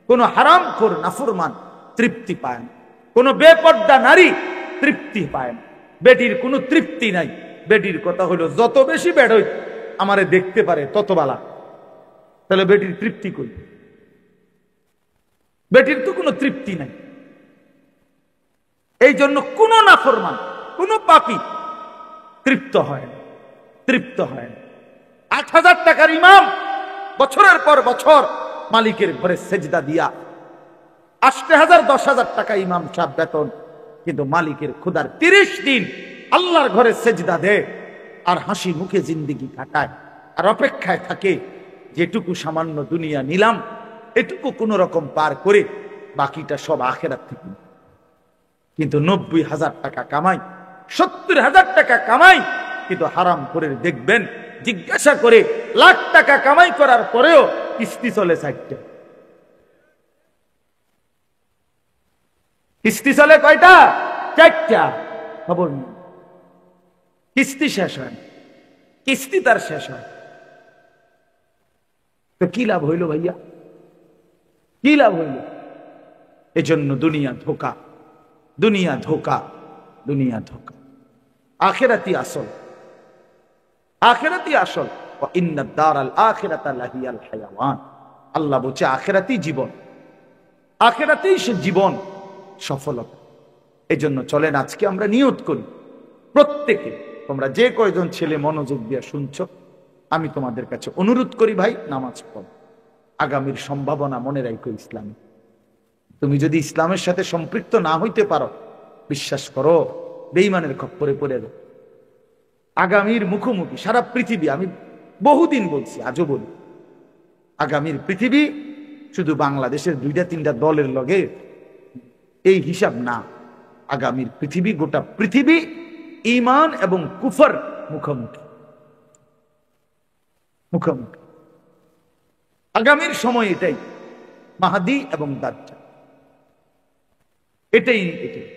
কোন হারামখোর নাফরমান তৃপ্তি পায় না, কোন বেপর্দা নারী তৃপ্তি পায় না। বেটির কোনো তৃপ্তি নাই। বেটির কথা হলো যত বেশি বেড়ই আমারে দেখতে পারে তত বালা, তাহলে বেটির তৃপ্তি কই? বেটির তো কোনো তৃপ্তি নাই। এই জন্য কোন নাফরমান, কোন পাপী তৃপ্ত হয় না, তৃপ্ত হয় না। ৮,০০০ টাকার ইমাম বছরের পর বছর মালিকের ঘরে সেজদা দিয়া, ৮,০০০ ১০,০০০ টাকা ইমাম সাহেব বেতন, কিন্তু মালিকের খোদার ৩০ দিন আল্লাহর ঘরে সেজদা দেয় আর হাসি মুখে জিন্দেগি কাটায়, আর অপেক্ষায় থাকে যেটুকু সামান্য দুনিয়া নিলাম এটুকু কোন রকম পার করে বাকিটা সব আখেরাত থেকে। কিন্তু 90,000 টাকা কামাই, 70,000 টাকা কামাই, কিন্তু হারাম করে দেখবেন জিজ্ঞাসা করে লাখ টাকা কামাই করার পরেও কিস্তি চলে 4টা। কিস্তি চলে কয়টা? 4টা। খবর নেই, কিস্তি শেষ হয়, কিস্তি তার শেষ হয়। তো কি লাভ হইল ভাইয়া? কি লাভ হইল? এজন্য দুনিয়া ধোকা, দুনিয়া ধোকা, দুনিয়া ধোকা। আখিরাতি আসল, আখিরাতি আসল। ওয়া ইন্নাদ দারাল আখিরাতা লাহিয়াল হায়াওয়ান। আল্লাহ বলছে আখিরাতি জীবন, আখিরাতেই সে জীবন, সফলতা। এজন্য চলেন আজকে আমরা নিয়ত করি প্রত্যেকে, তোমরা যে কয়জন ছেলে মনোযোগ দিয়ে শুনছো, আমি তোমাদের কাছে অনুরোধ করি ভাই, নামাজ পড়ো। আগামীর সম্ভাবনা মনে রাখো ইসলামে। তুমি যদি ইসলামের সাথে সম্পৃক্ত না হইতে পারো, বিশ্বাস করো বেঈমানের খপ্পরে পড়ে যাও। আগামীর মুখোমুখি সারা পৃথিবী, আমি বহুদিন বলছি, আজও বলি, আগামীর পৃথিবী শুধু বাংলাদেশের 2-3টা দলের লগে এই হিসাব না। আগামীর পৃথিবী, গোটা পৃথিবী ঈমান এবং কুফর মুখোমুখি, মুখোমুখি। আগামীর সময় এটাই, মাহদী এবং দাজ্জাল, এটাই এটাই।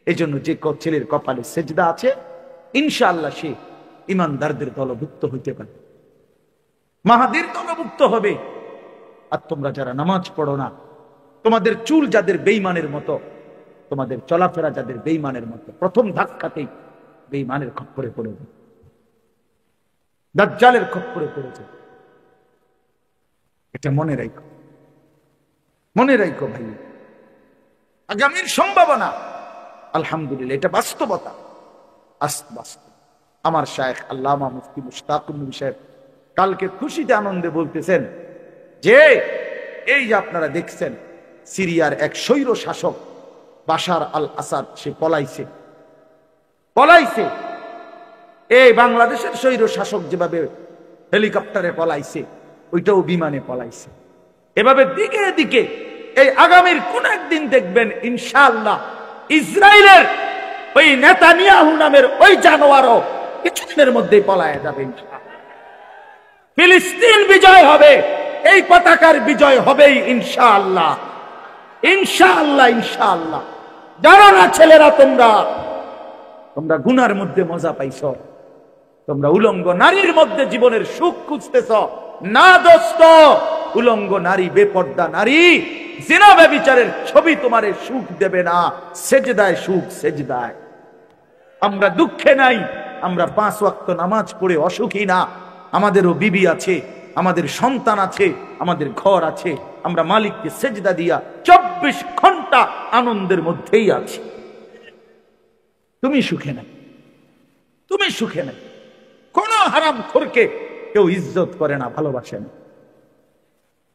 এই জন্য যে ছেলের কপালে সেজদা আছে, ইনশাআল্লাহ সে ইমানদারদের দলভুক্ত হইতে পারে, মাহাদির দলভুক্ত হবে। আর তোমরা যারা নামাজ পড়ো না, তোমাদের চুল যাদের বেঈমানের মতো, তোমাদের চলাফেরা যাদের বেঈমানের মতো, প্রথম ধাক্কাতেই বেঈমানের খপ্পরে পড়ে যাবে, দাজ্জালের খপ্পরে পড়ে যাবে। এটা মনে রাখো, মনে রাখো ভাই। আগামীর সম্ভাবনা আলহামদুলিল্লাহ, এটা বাস্তবতা, বাস্তব। আমার শায়েখ আল্লামা মুফতি মুশতাকুর নবী সাহেব কালকে খুশিতে আনন্দে বলতেছেন যে এই যে আপনারা দেখছেন সিরিয়ার এক স্বৈর শাসক বাশার আল আসাদ, সে পলাইছে, পলাইছে। এই বাংলাদেশের স্বৈর শাসক যেভাবে হেলিকপ্টারে পলাইছে, ওইটাও বিমানে পলাইছে। এভাবে দিকে দিকে এই আগামীর কোন একদিন দেখবেন ইনশাআল্লাহ ইসরায়েলের ওই নেতানিয়াহু নামের ওই জানোয়ারও কিছুদিনের মধ্যেই পলায় যাবে ইনশাআল্লাহ। ফিলিস্তিন বিজয় হবে, এই পতাকার বিজয় হবেই ইনশাআল্লাহ, ইনশাআল্লাহ, ইনশাআল্লাহ। জানো না ছেলেরা, তোমরা গুনার মধ্যে মজা পাইছ, তোমরা উলঙ্গ নারীর মধ্যে জীবনের সুখ খুঁজতেছ না দোস্ত। উলঙ্গ নারী, বেপর্দা নারী, জিনা ব্যভিচারের ছবি তোমারে সুখ দেবে না। সেজদায় সুখ, সেজদায়। আমরা দুঃখে নাই, আমরা 5 ওয়াক্ত নামাজ পড়ে অসুখী না। আমাদেরও বিবি আছে, আমাদের সন্তান আছে, আমাদের ঘর আছে। আমরা মালিককে সেজদা দিয়া 24 ঘন্টা আনন্দের মধ্যেই আছি। তুমি সুখে নাই, তুমি সুখে নাই। কোন হারামখোরকে কেউ ইজ্জত করে না, ভালোবাসে না,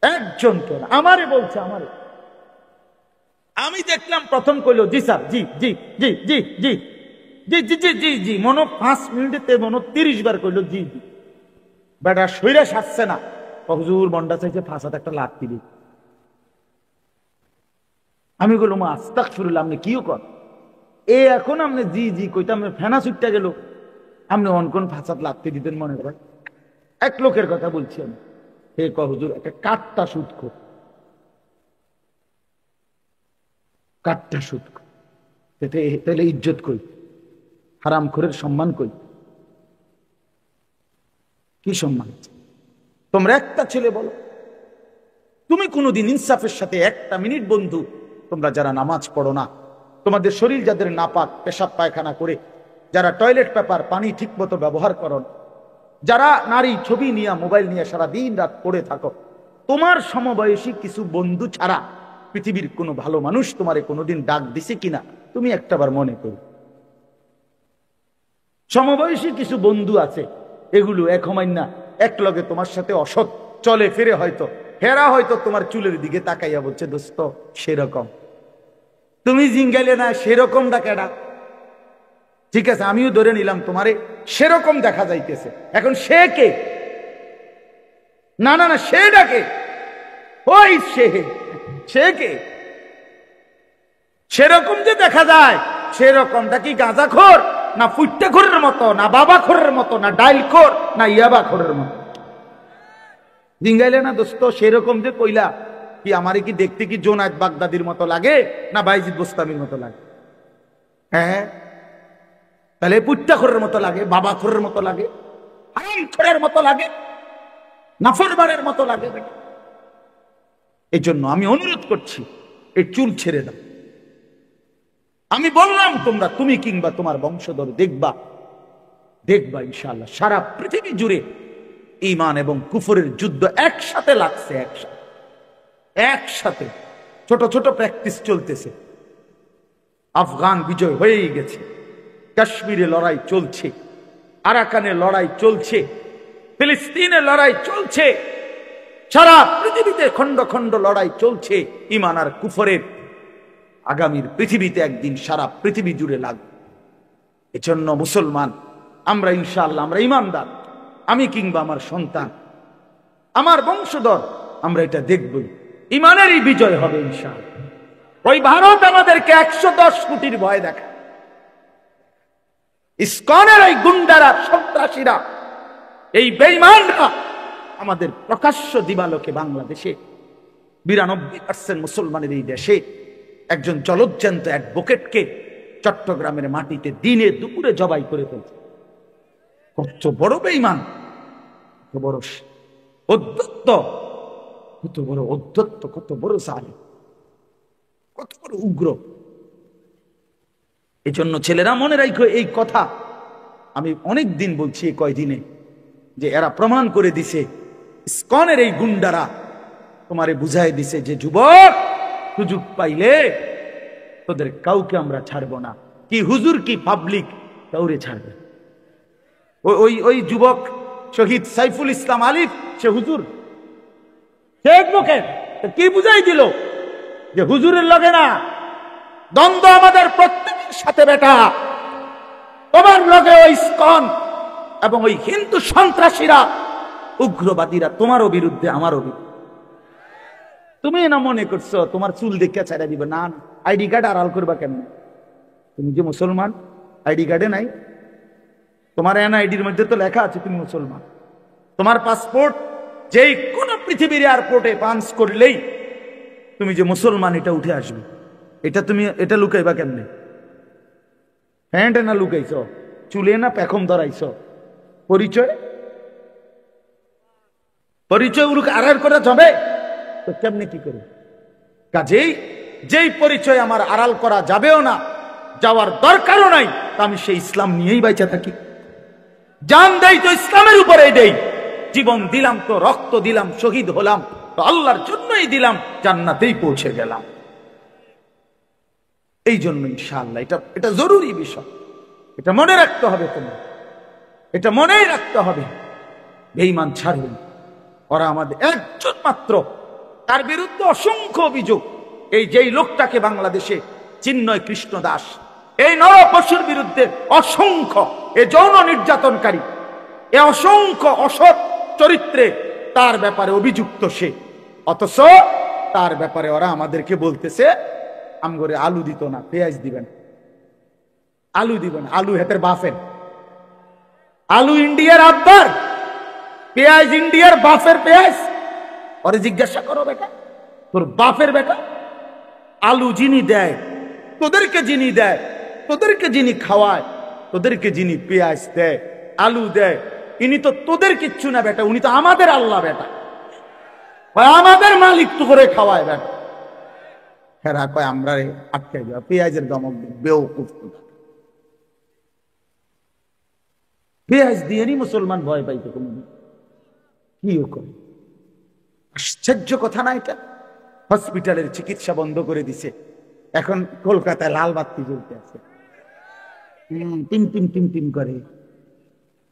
একজন কেউ না। আমারে বলছে, আমারে, আমি দেখলাম প্রথম কইলো জি স্যার, জি জি জি জি জি জি জি জি জি জি, মনো 5 মিনিটে মনো 30 বার কইলো জি জি। বেটা শরীরে সাজছে না, হুজুর মন্ডা চাইছে ফাঁসাতে একটা লাথি দিই। আমি বললাম আস্তাগফিরুল্লাহ, আপনি কিও কর এখন আপনি জি জি কইতে আপনি ফেনা ছুটতে গেল, আপনি অনকোন ফাঁসাত লাথি দিতেন মনে করেন। এক লোকের কথা বলছি আমি, হে হুজুর একটা কাঠটা সুদ খোর, কাঠটা সুদ খোর, তাহলে ইজ্জত কই, হারামখোরের সম্মান কই, কি সম্মান? তোমরা একটা ছেলে বলো, তুমি কোনোদিন ইনসাফের সাথে একটা মিনিট বন্ধু, তোমরা যারা নামাজ পড়ো না, তোমাদের শরীর যাদের নাপাক, পেশাব পায়খানা করে, যারা টয়লেট পেপার পানি ঠিক মতো ব্যবহার করো, যারা নারী ছবি নিয়ে মোবাইল নিয়ে সারা দিন রাত পড়ে থাকো, তোমার সমবয়সী কিছু বন্ধু ছাড়া পৃথিবীর কোনো ভালো মানুষ তোমারে কোনোদিন ডাক দিছে কিনা তুমি একটাবার মনে করো। সমবয়সী কিছু বন্ধু আছে, এগুলো এক হমাইন না, এক লগে তোমার সাথে অসৎ চলে ফিরে, হয়তো হেরা হয়তো তোমার চুলের দিকে তাকাইয়া বলছে দোস্ত সেরকম, তুমি জিঙ্গাইলে না সেরকম ডাকেডা, ঠিক আছে আমিও ধরে নিলাম তোমারে সেরকম দেখা যাইতেছে। এখন সে কে? না না না, সে ডাকে, ওই সে কে? সেরকম যে দেখা যায়, সেরকমটা কি গাঁজাখোর না ফুট্টাখোরের মতো, না বাবাখোরের মতো, না ডাইলখোর, না ইয়াবাখোরের মতো? ডিঙ্গাইলে না দোস্ত, সেরকম যে কইলা কি আমারে কি দেখতে কি জোনায়েদ বাগদাদির মতো লাগে না বাইজিদ বোস্তামির মতো লাগে? হ্যাঁ, তাহলে পুট্টাখোরের মতো লাগে, বাবাখোরের মতো লাগে, হারামখোরের মতো লাগে, নাফরমানের মতো লাগে। এই জন্য আমি অনুরোধ করছি, এই চুল ছেড়ে দাও। আমি বললাম তোমরা, তুমি কিংবা তোমার বংশধর দেখবা, দেখবা ইনশাআল্লাহ সারা পৃথিবী জুড়ে ঈমান এবং কুফরের যুদ্ধ একসাথে লাগছে, একসাথে ছোট ছোট প্র্যাকটিস চলতেছে। আফগান বিজয় হয়েই গেছে, কাশ্মীরে লড়াই চলছে, আরাকানে লড়াই চলছে, ফিলিস্তিনে লড়াই চলছে, সারা পৃথিবীতে খন্ড খন্ড লড়াই চলছে ঈমান আর কুফরের। আগামীর পৃথিবীতে একদিন সারা পৃথিবী জুড়ে লাগবে। এজন্য মুসলমান আমরা ইনশাআল্লাহ, আমরা ঈমানদার, আমি কিংবা আমার সন্তান, আমার বংশধর, আমরা এটা দেখবই, ঈমানেরই বিজয় হবে ইনশাআল্লাহ। ওই ভারত আমাদেরকে 110 কোটির ভয় দেখায়, ইসকনের এই গুন্ডারা, সন্ত্রাসীরা, এই বেঈমানরা আমাদের প্রকাশ্য দিবালোকে বাংলাদেশে 92% মুসলমানের এই দেশে একজন জলজ্জান্ত অ্যাডভোকেটকে চট্টগ্রামের মাটিতে দিনে দুপুরে জবাই করে ফেলছে। কত বড় বেঈমান, কত বড় অধ্যত্ত, কত বড় অধ্যত্ত, কত বড় জালিম, কত বড় উগ্র। এই জন্য ছেলেরা মনে রাখো এই কথা, আমি অনেক দিন বলছি, এই কয়দিনে যে এরা প্রমাণ করে দিছে, ইসকনের এই গুন্ডারা তোমারে বুঝাই দিছে যে যুবক, সুযোগ পাইলে তোদের কাউকে আমরা ছাড়বো না, কি হুজুর কি পাবলিক, কাউরে ছাড়বে। ওই যুবক শহীদ সাইফুল ইসলাম আলিফ, সে হুজুর, সে অ্যাডভোকেট, কি বুঝাই দিল যে হুজুরের লগে না, দ্বন্দ্ব আমাদের প্রত্যেকের সাথে বেটা, তোমার লগে ওই ইসকন এবং ওই হিন্দু সন্ত্রাসীরা, উগ্রবাদীরা তোমারও বিরুদ্ধে, আমারও বিরুদ্ধে। তুমি না মনে করছো তোমার চুল দেখে ছেড়ে দিবে? না, আইডি কার্ড আড়াল করবা কেন? তুমি যে মুসলমান, আইডি কার্ডে নাই, তোমার এনআইডির মধ্যে তো লেখা আছে তুমি মুসলমান। তোমার পাসপোর্ট যেই কোন পৃথিবীর এয়ারপোর্টে পাঞ্চ করলেই তুমি যে মুসলমান এটা উঠে আসবে। এটা লুকাইবা কেমনে? হ্যান্ডে না লুকাইছ, চুলে না পেখম ধরাইছ, পরিচয় আড়াল করা যাবে তো কেমনে কি করে? কাজেই যেই পরিচয় আমার আড়াল করা যাবেও না, যাওয়ার দরকারও নাই, তা আমি সেই ইসলাম নিয়েই বাইচা থাকি। জান দেই তো ইসলামের উপরেই দেই, জীবন দিলাম তো, রক্ত দিলাম, শহীদ হলাম তো আল্লাহর জন্যই দিলাম, জান্নাতেই পৌঁছে গেলাম। এই জন্য ইনশাআল্লাহ এটা জরুরি বিষয়, এটা মনে রাখতে হবে, তোমার এটা মনেই রাখতে হবে। বেঈমান ছাড়বেন, ওরা আমাদের একজন মাত্র, তার বিরুদ্ধে অসংখ্য অভিযোগ। এই যেই লোকটাকে বাংলাদেশে চিন্ময় কৃষ্ণ দাস, এই নরপশুর বিরুদ্ধে অসংখ্য, এ যৌন নির্যাতনকারী, এ অসংখ্য অসৎ চরিত্রে তার ব্যাপারে অভিযুক্ত সে, অথচ তার ব্যাপারে ওরা আমাদেরকে বলতেছে আমগরে আলু দিত না, পেঁয়াজ দিবেন, আলু দিবেন, আলু হেতের বাফের, আলু ইন্ডিয়ার আব্বার, পেঁয়াজ ইন্ডিয়ার বাফের পেঁয়াজ। ওরে জিজ্ঞাসা করো বেটা, তোর বাপের বেটা, আলু যিনি দেয় তোদেরকে, যিনি দেয় তোদেরকে, যিনি খাওয়ায় তোদেরকে, যিনি পেঁয়াজ দেয়, আলু দেয়, ইনি তো তোদের কিচ্ছু না বেটা, উনি তো আমাদের আল্লাহ বেটা, আমাদের মালিক তো করে খাওয়ায় বেটা। হেরা কয় আমরা আটকাই দেওয়া, পেঁয়াজের দমক বেওকুফ, পেঁয়াজ দিয়ে নি মুসলমান ভয় পাইতো কোনদিন, কিও করে। আশ্চর্য কথা না এটা? হসপিটালের চিকিৎসা বন্ধ করে দিছে, এখন কলকাতায় লাল বাতি জ্বলতে আছে, টিম টিম টিম টিম করে,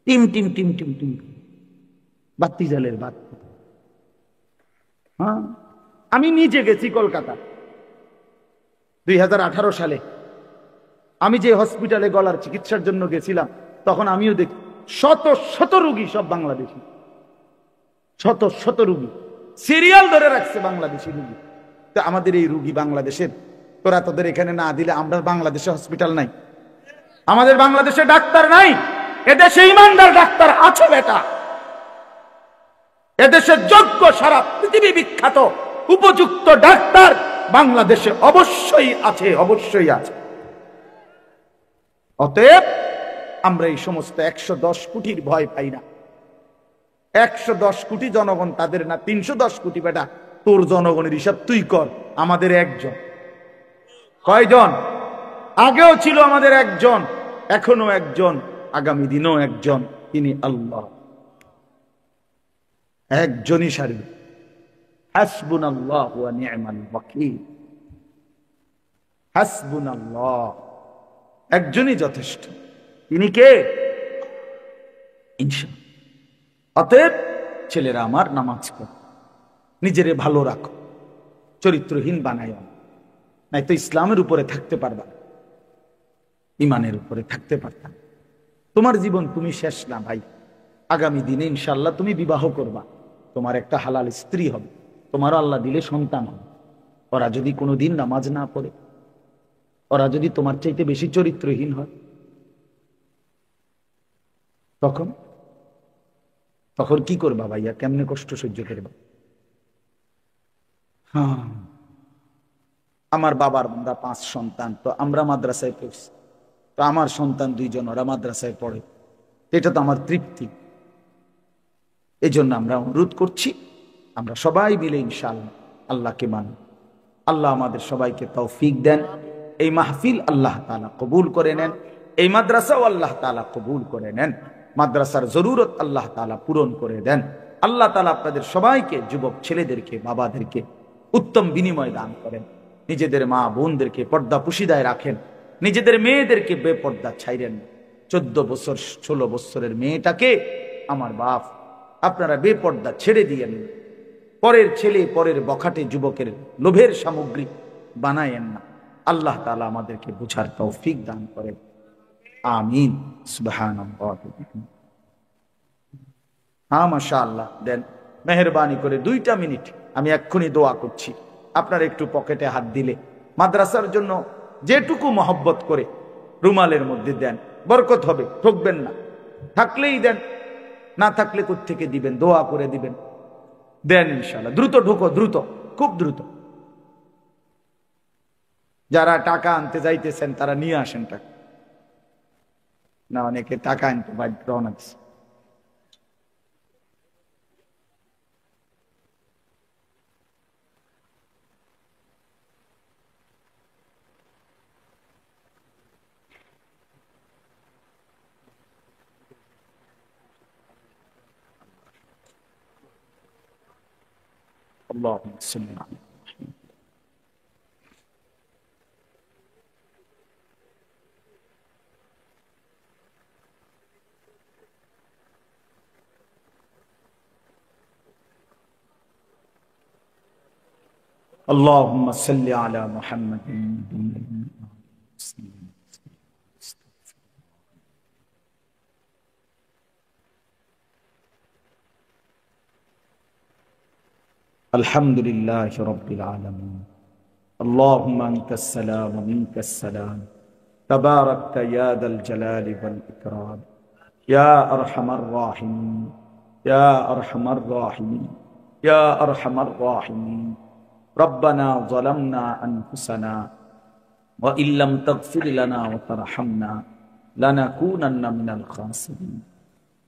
team team team team team, বাতি জ্বলের বাতি। হ্যাঁ, আমি নিজে গেছি কলকাতা 2018 সালে, আমি যে হসপিটালে গলার চিকিৎসার জন্য গেছিলাম, তখন আমিও দেখি শত শত রোগী, সব বাংলাদেশি, শত শত রোগী সিরিয়াল ধরে রাখছে, বাংলাদেশি রোগী। তো আমাদের এই রোগী বাংলাদেশের তোরা তোদের এখানে না দিলে আমরা বাংলাদেশে হসপিটাল নাই, আমাদের বাংলাদেশে ডাক্তার নাই, এদেশে ইমানদার ডাক্তার আছে বেটা, এদেশে যোগ্য সারা পৃথিবী বিখ্যাত উপযুক্ত ডাক্তার বাংলাদেশে অবশ্যই আছে, অবশ্যই আছে। অতএব আমরা এই সমস্ত 110 কোটির ভয় পাই না। 110 কোটি জনগণ তাদের না, 310 কোটি বেটা। তোর জনগণের হিসাব তুই কর, আমাদের একজন। কয়জন? আগেও ছিল আমাদের একজন, এখনো একজন, আগামী দিনও একজন, তিনি আল্লাহ। একজনই সারবে। হাসবুনাল্লাহু ওয়া নি'মাল ওয়াকিল। হাসবুনাল্লাহ, একজনই যথেষ্ট। তিনি কে? ইনশাআল্লাহ। অতএব ছেলেরা আমার, নামাজ পড়ো, নিজেরে ভালো রাখো, চরিত্রহীন বানাইও, নাই তো ইসলামের উপরে থাকতে পারবা, ইমানের উপরে থাকতে পারতাম। তোমার জীবন তুমি শেষ না ভাই। আগামী দিনে ইনশাআল্লাহ তুমি বিবাহ করবা, তোমার একটা হালাল স্ত্রী হবে, তোমারও আল্লাহ দিলে সন্তান হবে। ওরা যদি কোনোদিন নামাজ না পড়ে, ওরা যদি তোমার চাইতে বেশি চরিত্রহীন হয়, তখন তখন কি করবা ভাইয়া? কেমনে কষ্ট সহ্য করবা? হ্যাঁ, আমার বাবার আমরা 5 সন্তান, তো আমরা মাদ্রাসায় পড়ছি, তো আমার সন্তান 2 জন, ওরা মাদ্রাসায় পড়ে, এটা তো আমার তৃপ্তি। এই জন্য আমরা অনুরোধ করছি, আমরা সবাই মিলে ইনশাআল্লাহ আল্লাহকে মানি। আল্লাহ আমাদের সবাইকে তৌফিক দেন। এই মাহফিল আল্লাহ তাআলা কবুল করে নেন, এই মাদ্রাসাও আল্লাহ তাআলা কবুল করে নেন, মাদ্রাসার জরুরত আল্লাহ তাআলা পূরণ করে দেন। আল্লাহ তাআলা আপনাদের সবাইকে, যুবক ছেলেদেরকে, বাবাদেরকে উত্তম বিনিময় দান করেন। নিজেদের মা বোনদেরকে পর্দা পুশিদায় রাখেন, নিজেদের মেয়েদেরকে বেপর্দা ছাইরেন। 14 বছর 16 বছরের মেয়েটাকে আমার বাপ আপনারা বেপর্দা ছেড়ে দিয়েন। পরের ছেলে, পরের বখাটে যুবকের লোভের সামগ্রী বানায়েন না। আল্লাহ তাআলা আমাদেরকে বুঝার তৌফিক দান করেন। আমিন। সুবহানাল্লাহ। হ্যাঁ, মাশাআল্লাহ। দেন মেহেরবানি করে 2টা মিনিট, আমি এক্ষুনি দোয়া করছি। আপনারা একটু পকেটে হাত দিলে মাদ্রাসার জন্য যেটুকু মহব্বত করে রুমালের মধ্যে দেন, বরকত হবে, ঠকবেন না। থাকলেই দেন, না থাকলে কোত্থেকে দিবেন, দোয়া করে দিবেন। দেন ইনশাআল্লাহ। দ্রুত ঢুকো, দ্রুত, খুব দ্রুত। যারা টাকা আনতে যাইতেছেন তারা নিয়ে আসেন টাকা, না অনেকে টাকা আনতে বাধ্য রওনা দিচ্ছে। اللهم صل على محمد. اللهم صل على محمد. الحمد لله رب العالمين. اللهم أنت السلام ومنك السلام، تباركت يا ذا الجلال والإكرام، يا أرحم الراحمين، يا أرحم الراحمين، يا أرحم الراحمين. ربنا ظلمنا أنفسنا وإن لم تغفر لنا وترحمنا لنكونن من الخاسرين.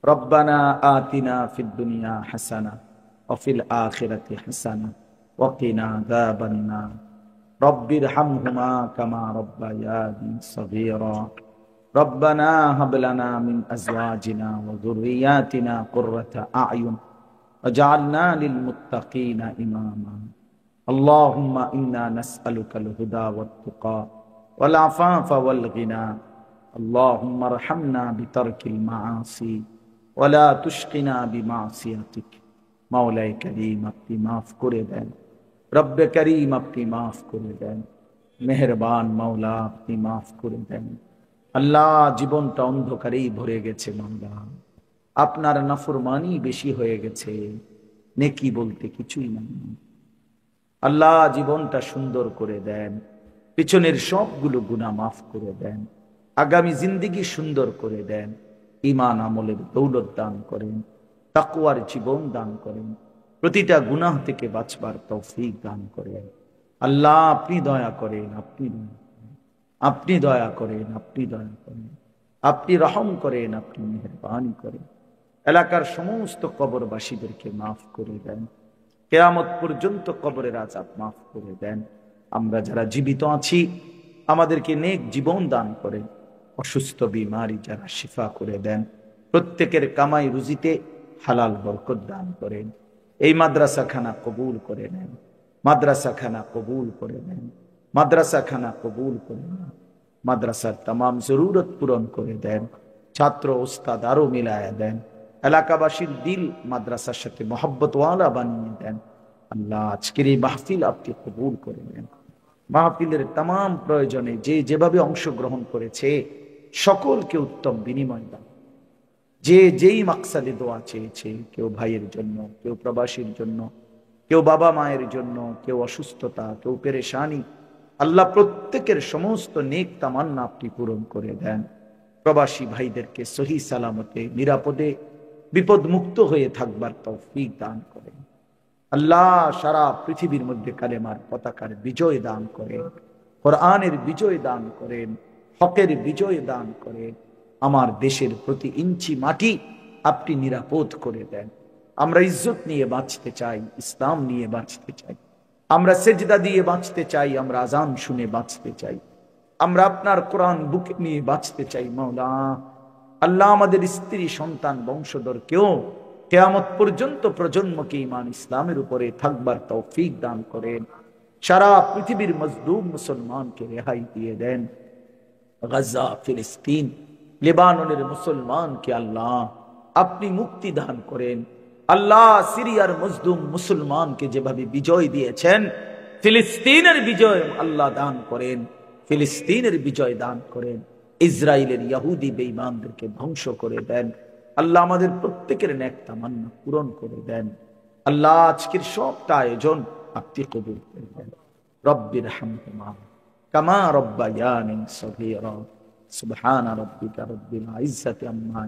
ربنا آتنا في الدنيا حسنة وفي الآخرة حسنة وقنا عذاب النار. رب ارحمهما كما ربياني صغيرا. ربنا هب لنا من أزواجنا وذرياتنا قرة أعين واجعلنا للمتقين إماما. اللهم إنا نسألك الهدى والتقى والعفاف والغنى. اللهم ارحمنا بترك المعاصي ولا تشقنا بمعصيتك. মাওলাই করিম আপনি মাফ করে দেন, রব্বে করিম আপনি মাফ করে দেন, মেহেরবান মাওলা আপনি মাফ করে দেন। আল্লাহ, জীবনটা অন্ধকারেই ভরে গেছে মাওলা, আপনার নাফরমানি বেশি হয়ে গেছে, নেকি বলতে কিছুই নাই। আল্লাহ, জীবনটা সুন্দর করে দেন, পিছনের সবগুলো গুনাহ মাফ করে দেন, আগামী জিন্দেগি সুন্দর করে দেন, ঈমান আমলের দৌলত দান করেন, তাকওয়ার জীবন দান করেন, প্রতিটা গুনাহ থেকে বাঁচবার তৌফিক দান করেন। আল্লাহ আপনি দয়া করেন, আপনি দয়া করেন, আপনি দয়া করেন, আপনি রহম করেন, আপনি মেহেরবানি করেন। এলাকার সমস্ত কবরবাসীদেরকে মাফ করে দেন, কিয়ামত পর্যন্ত কবরের আযাব মাফ করে দেন। আমরা যারা জীবিত আছি আমাদেরকে নেক জীবন দান করেন, অসুস্থ বিমারি যারা শিফা করে দেন, প্রত্যেকের কামাই রুজিতে হালাল বরকত দান করেন। এই মাদ্রাসাখানা কবুল করে নেন, মাদ্রাসাখানা কবুল করে নেন, মাদ্রাসাখানা কবুল করে নেন। মাদ্রাসার तमाम জরুরত পূরণ করে দেন, ছাত্র ওস্তাদ আরো মিলায়া দেন, এলাকাবাসীর দিল মাদ্রাসার সাথে মহব্বতওয়ালা বানিয়ে দেন। আল্লাহ আজকের এই মাহফিল আপনি কবুল করে নেন। মাহফিলের तमाम প্রয়োজনে যে যেভাবে অংশগ্রহণ করেছে সকলকে উত্তম বিনিময় দান। যে যেই মাকসাদে দোয়া চেয়েছে, কেউ ভাইয়ের জন্য, কেউ প্রবাসীর জন্য, কেউ বাবা মায়ের জন্য, কেউ অসুস্থতা, কেউ পেরেশানি, আল্লাহ প্রত্যেকের সমস্ত নেক তামান্না আপনি পূরণ করে দেন। প্রবাসী ভাইদেরকে সহি সালামতে নিরাপদে বিপদ মুক্ত হয়ে থাকবার তৌফিক দান করেন। আল্লাহ সারা পৃথিবীর মধ্যে কালেমার পতাকার বিজয় দান করেন, কোরআনের বিজয় দান করেন, হকের বিজয় দান করেন। আমার দেশের প্রতি ইঞ্চি মাটি আপনি নিরাপদ করে দেন। আমরা ইজ্জত নিয়ে বাঁচতে চাই, ইসলাম নিয়ে বাঁচতে চাই, আমরা সেজদা দিয়ে বাঁচতে চাই, আমরা আজান শুনে বাঁচতে চাই, আমরা আপনার কোরআন বুকে নিয়ে বাঁচতে চাই। মাওলা আল্লাহ আমাদের স্ত্রী সন্তান বংশধর কেউ কিয়ামত পর্যন্ত প্রজন্মকে ঈমান ইসলামের উপরে থাকবার তৌফিক দান করেন। সারা পৃথিবীর মজলুম মুসলমানকে রেহাই দিয়ে দেন। গাজা, ফিলিস্তিন, লেবাননের মুসলমানকে আল্লাহ আপনি মুক্তি দান করেন। আল্লাহ সিরিয়ার মজলুম মুসলমানকে যেভাবে বিজয় দিয়েছেন, ফিলিস্তিনের বিজয় আল্লাহ দান করেন, ফিলিস্তিনের বিজয় দান করেন। ইসরায়েলের ইহুদি বেঈমানদেরকে ধ্বংস করে দেন। আল্লাহ আমাদের প্রত্যেকের নেক তামান্না পূরণ করে দেন। আল্লাহ আজকের সবটা আয়োজন আপনি কবুল করে দেন। রব্বির হামহুমা কামা রব্বায়ানি সগীরা। সুবহান রাব্বিকা রব্বিল ইজ্জাতি আম্মা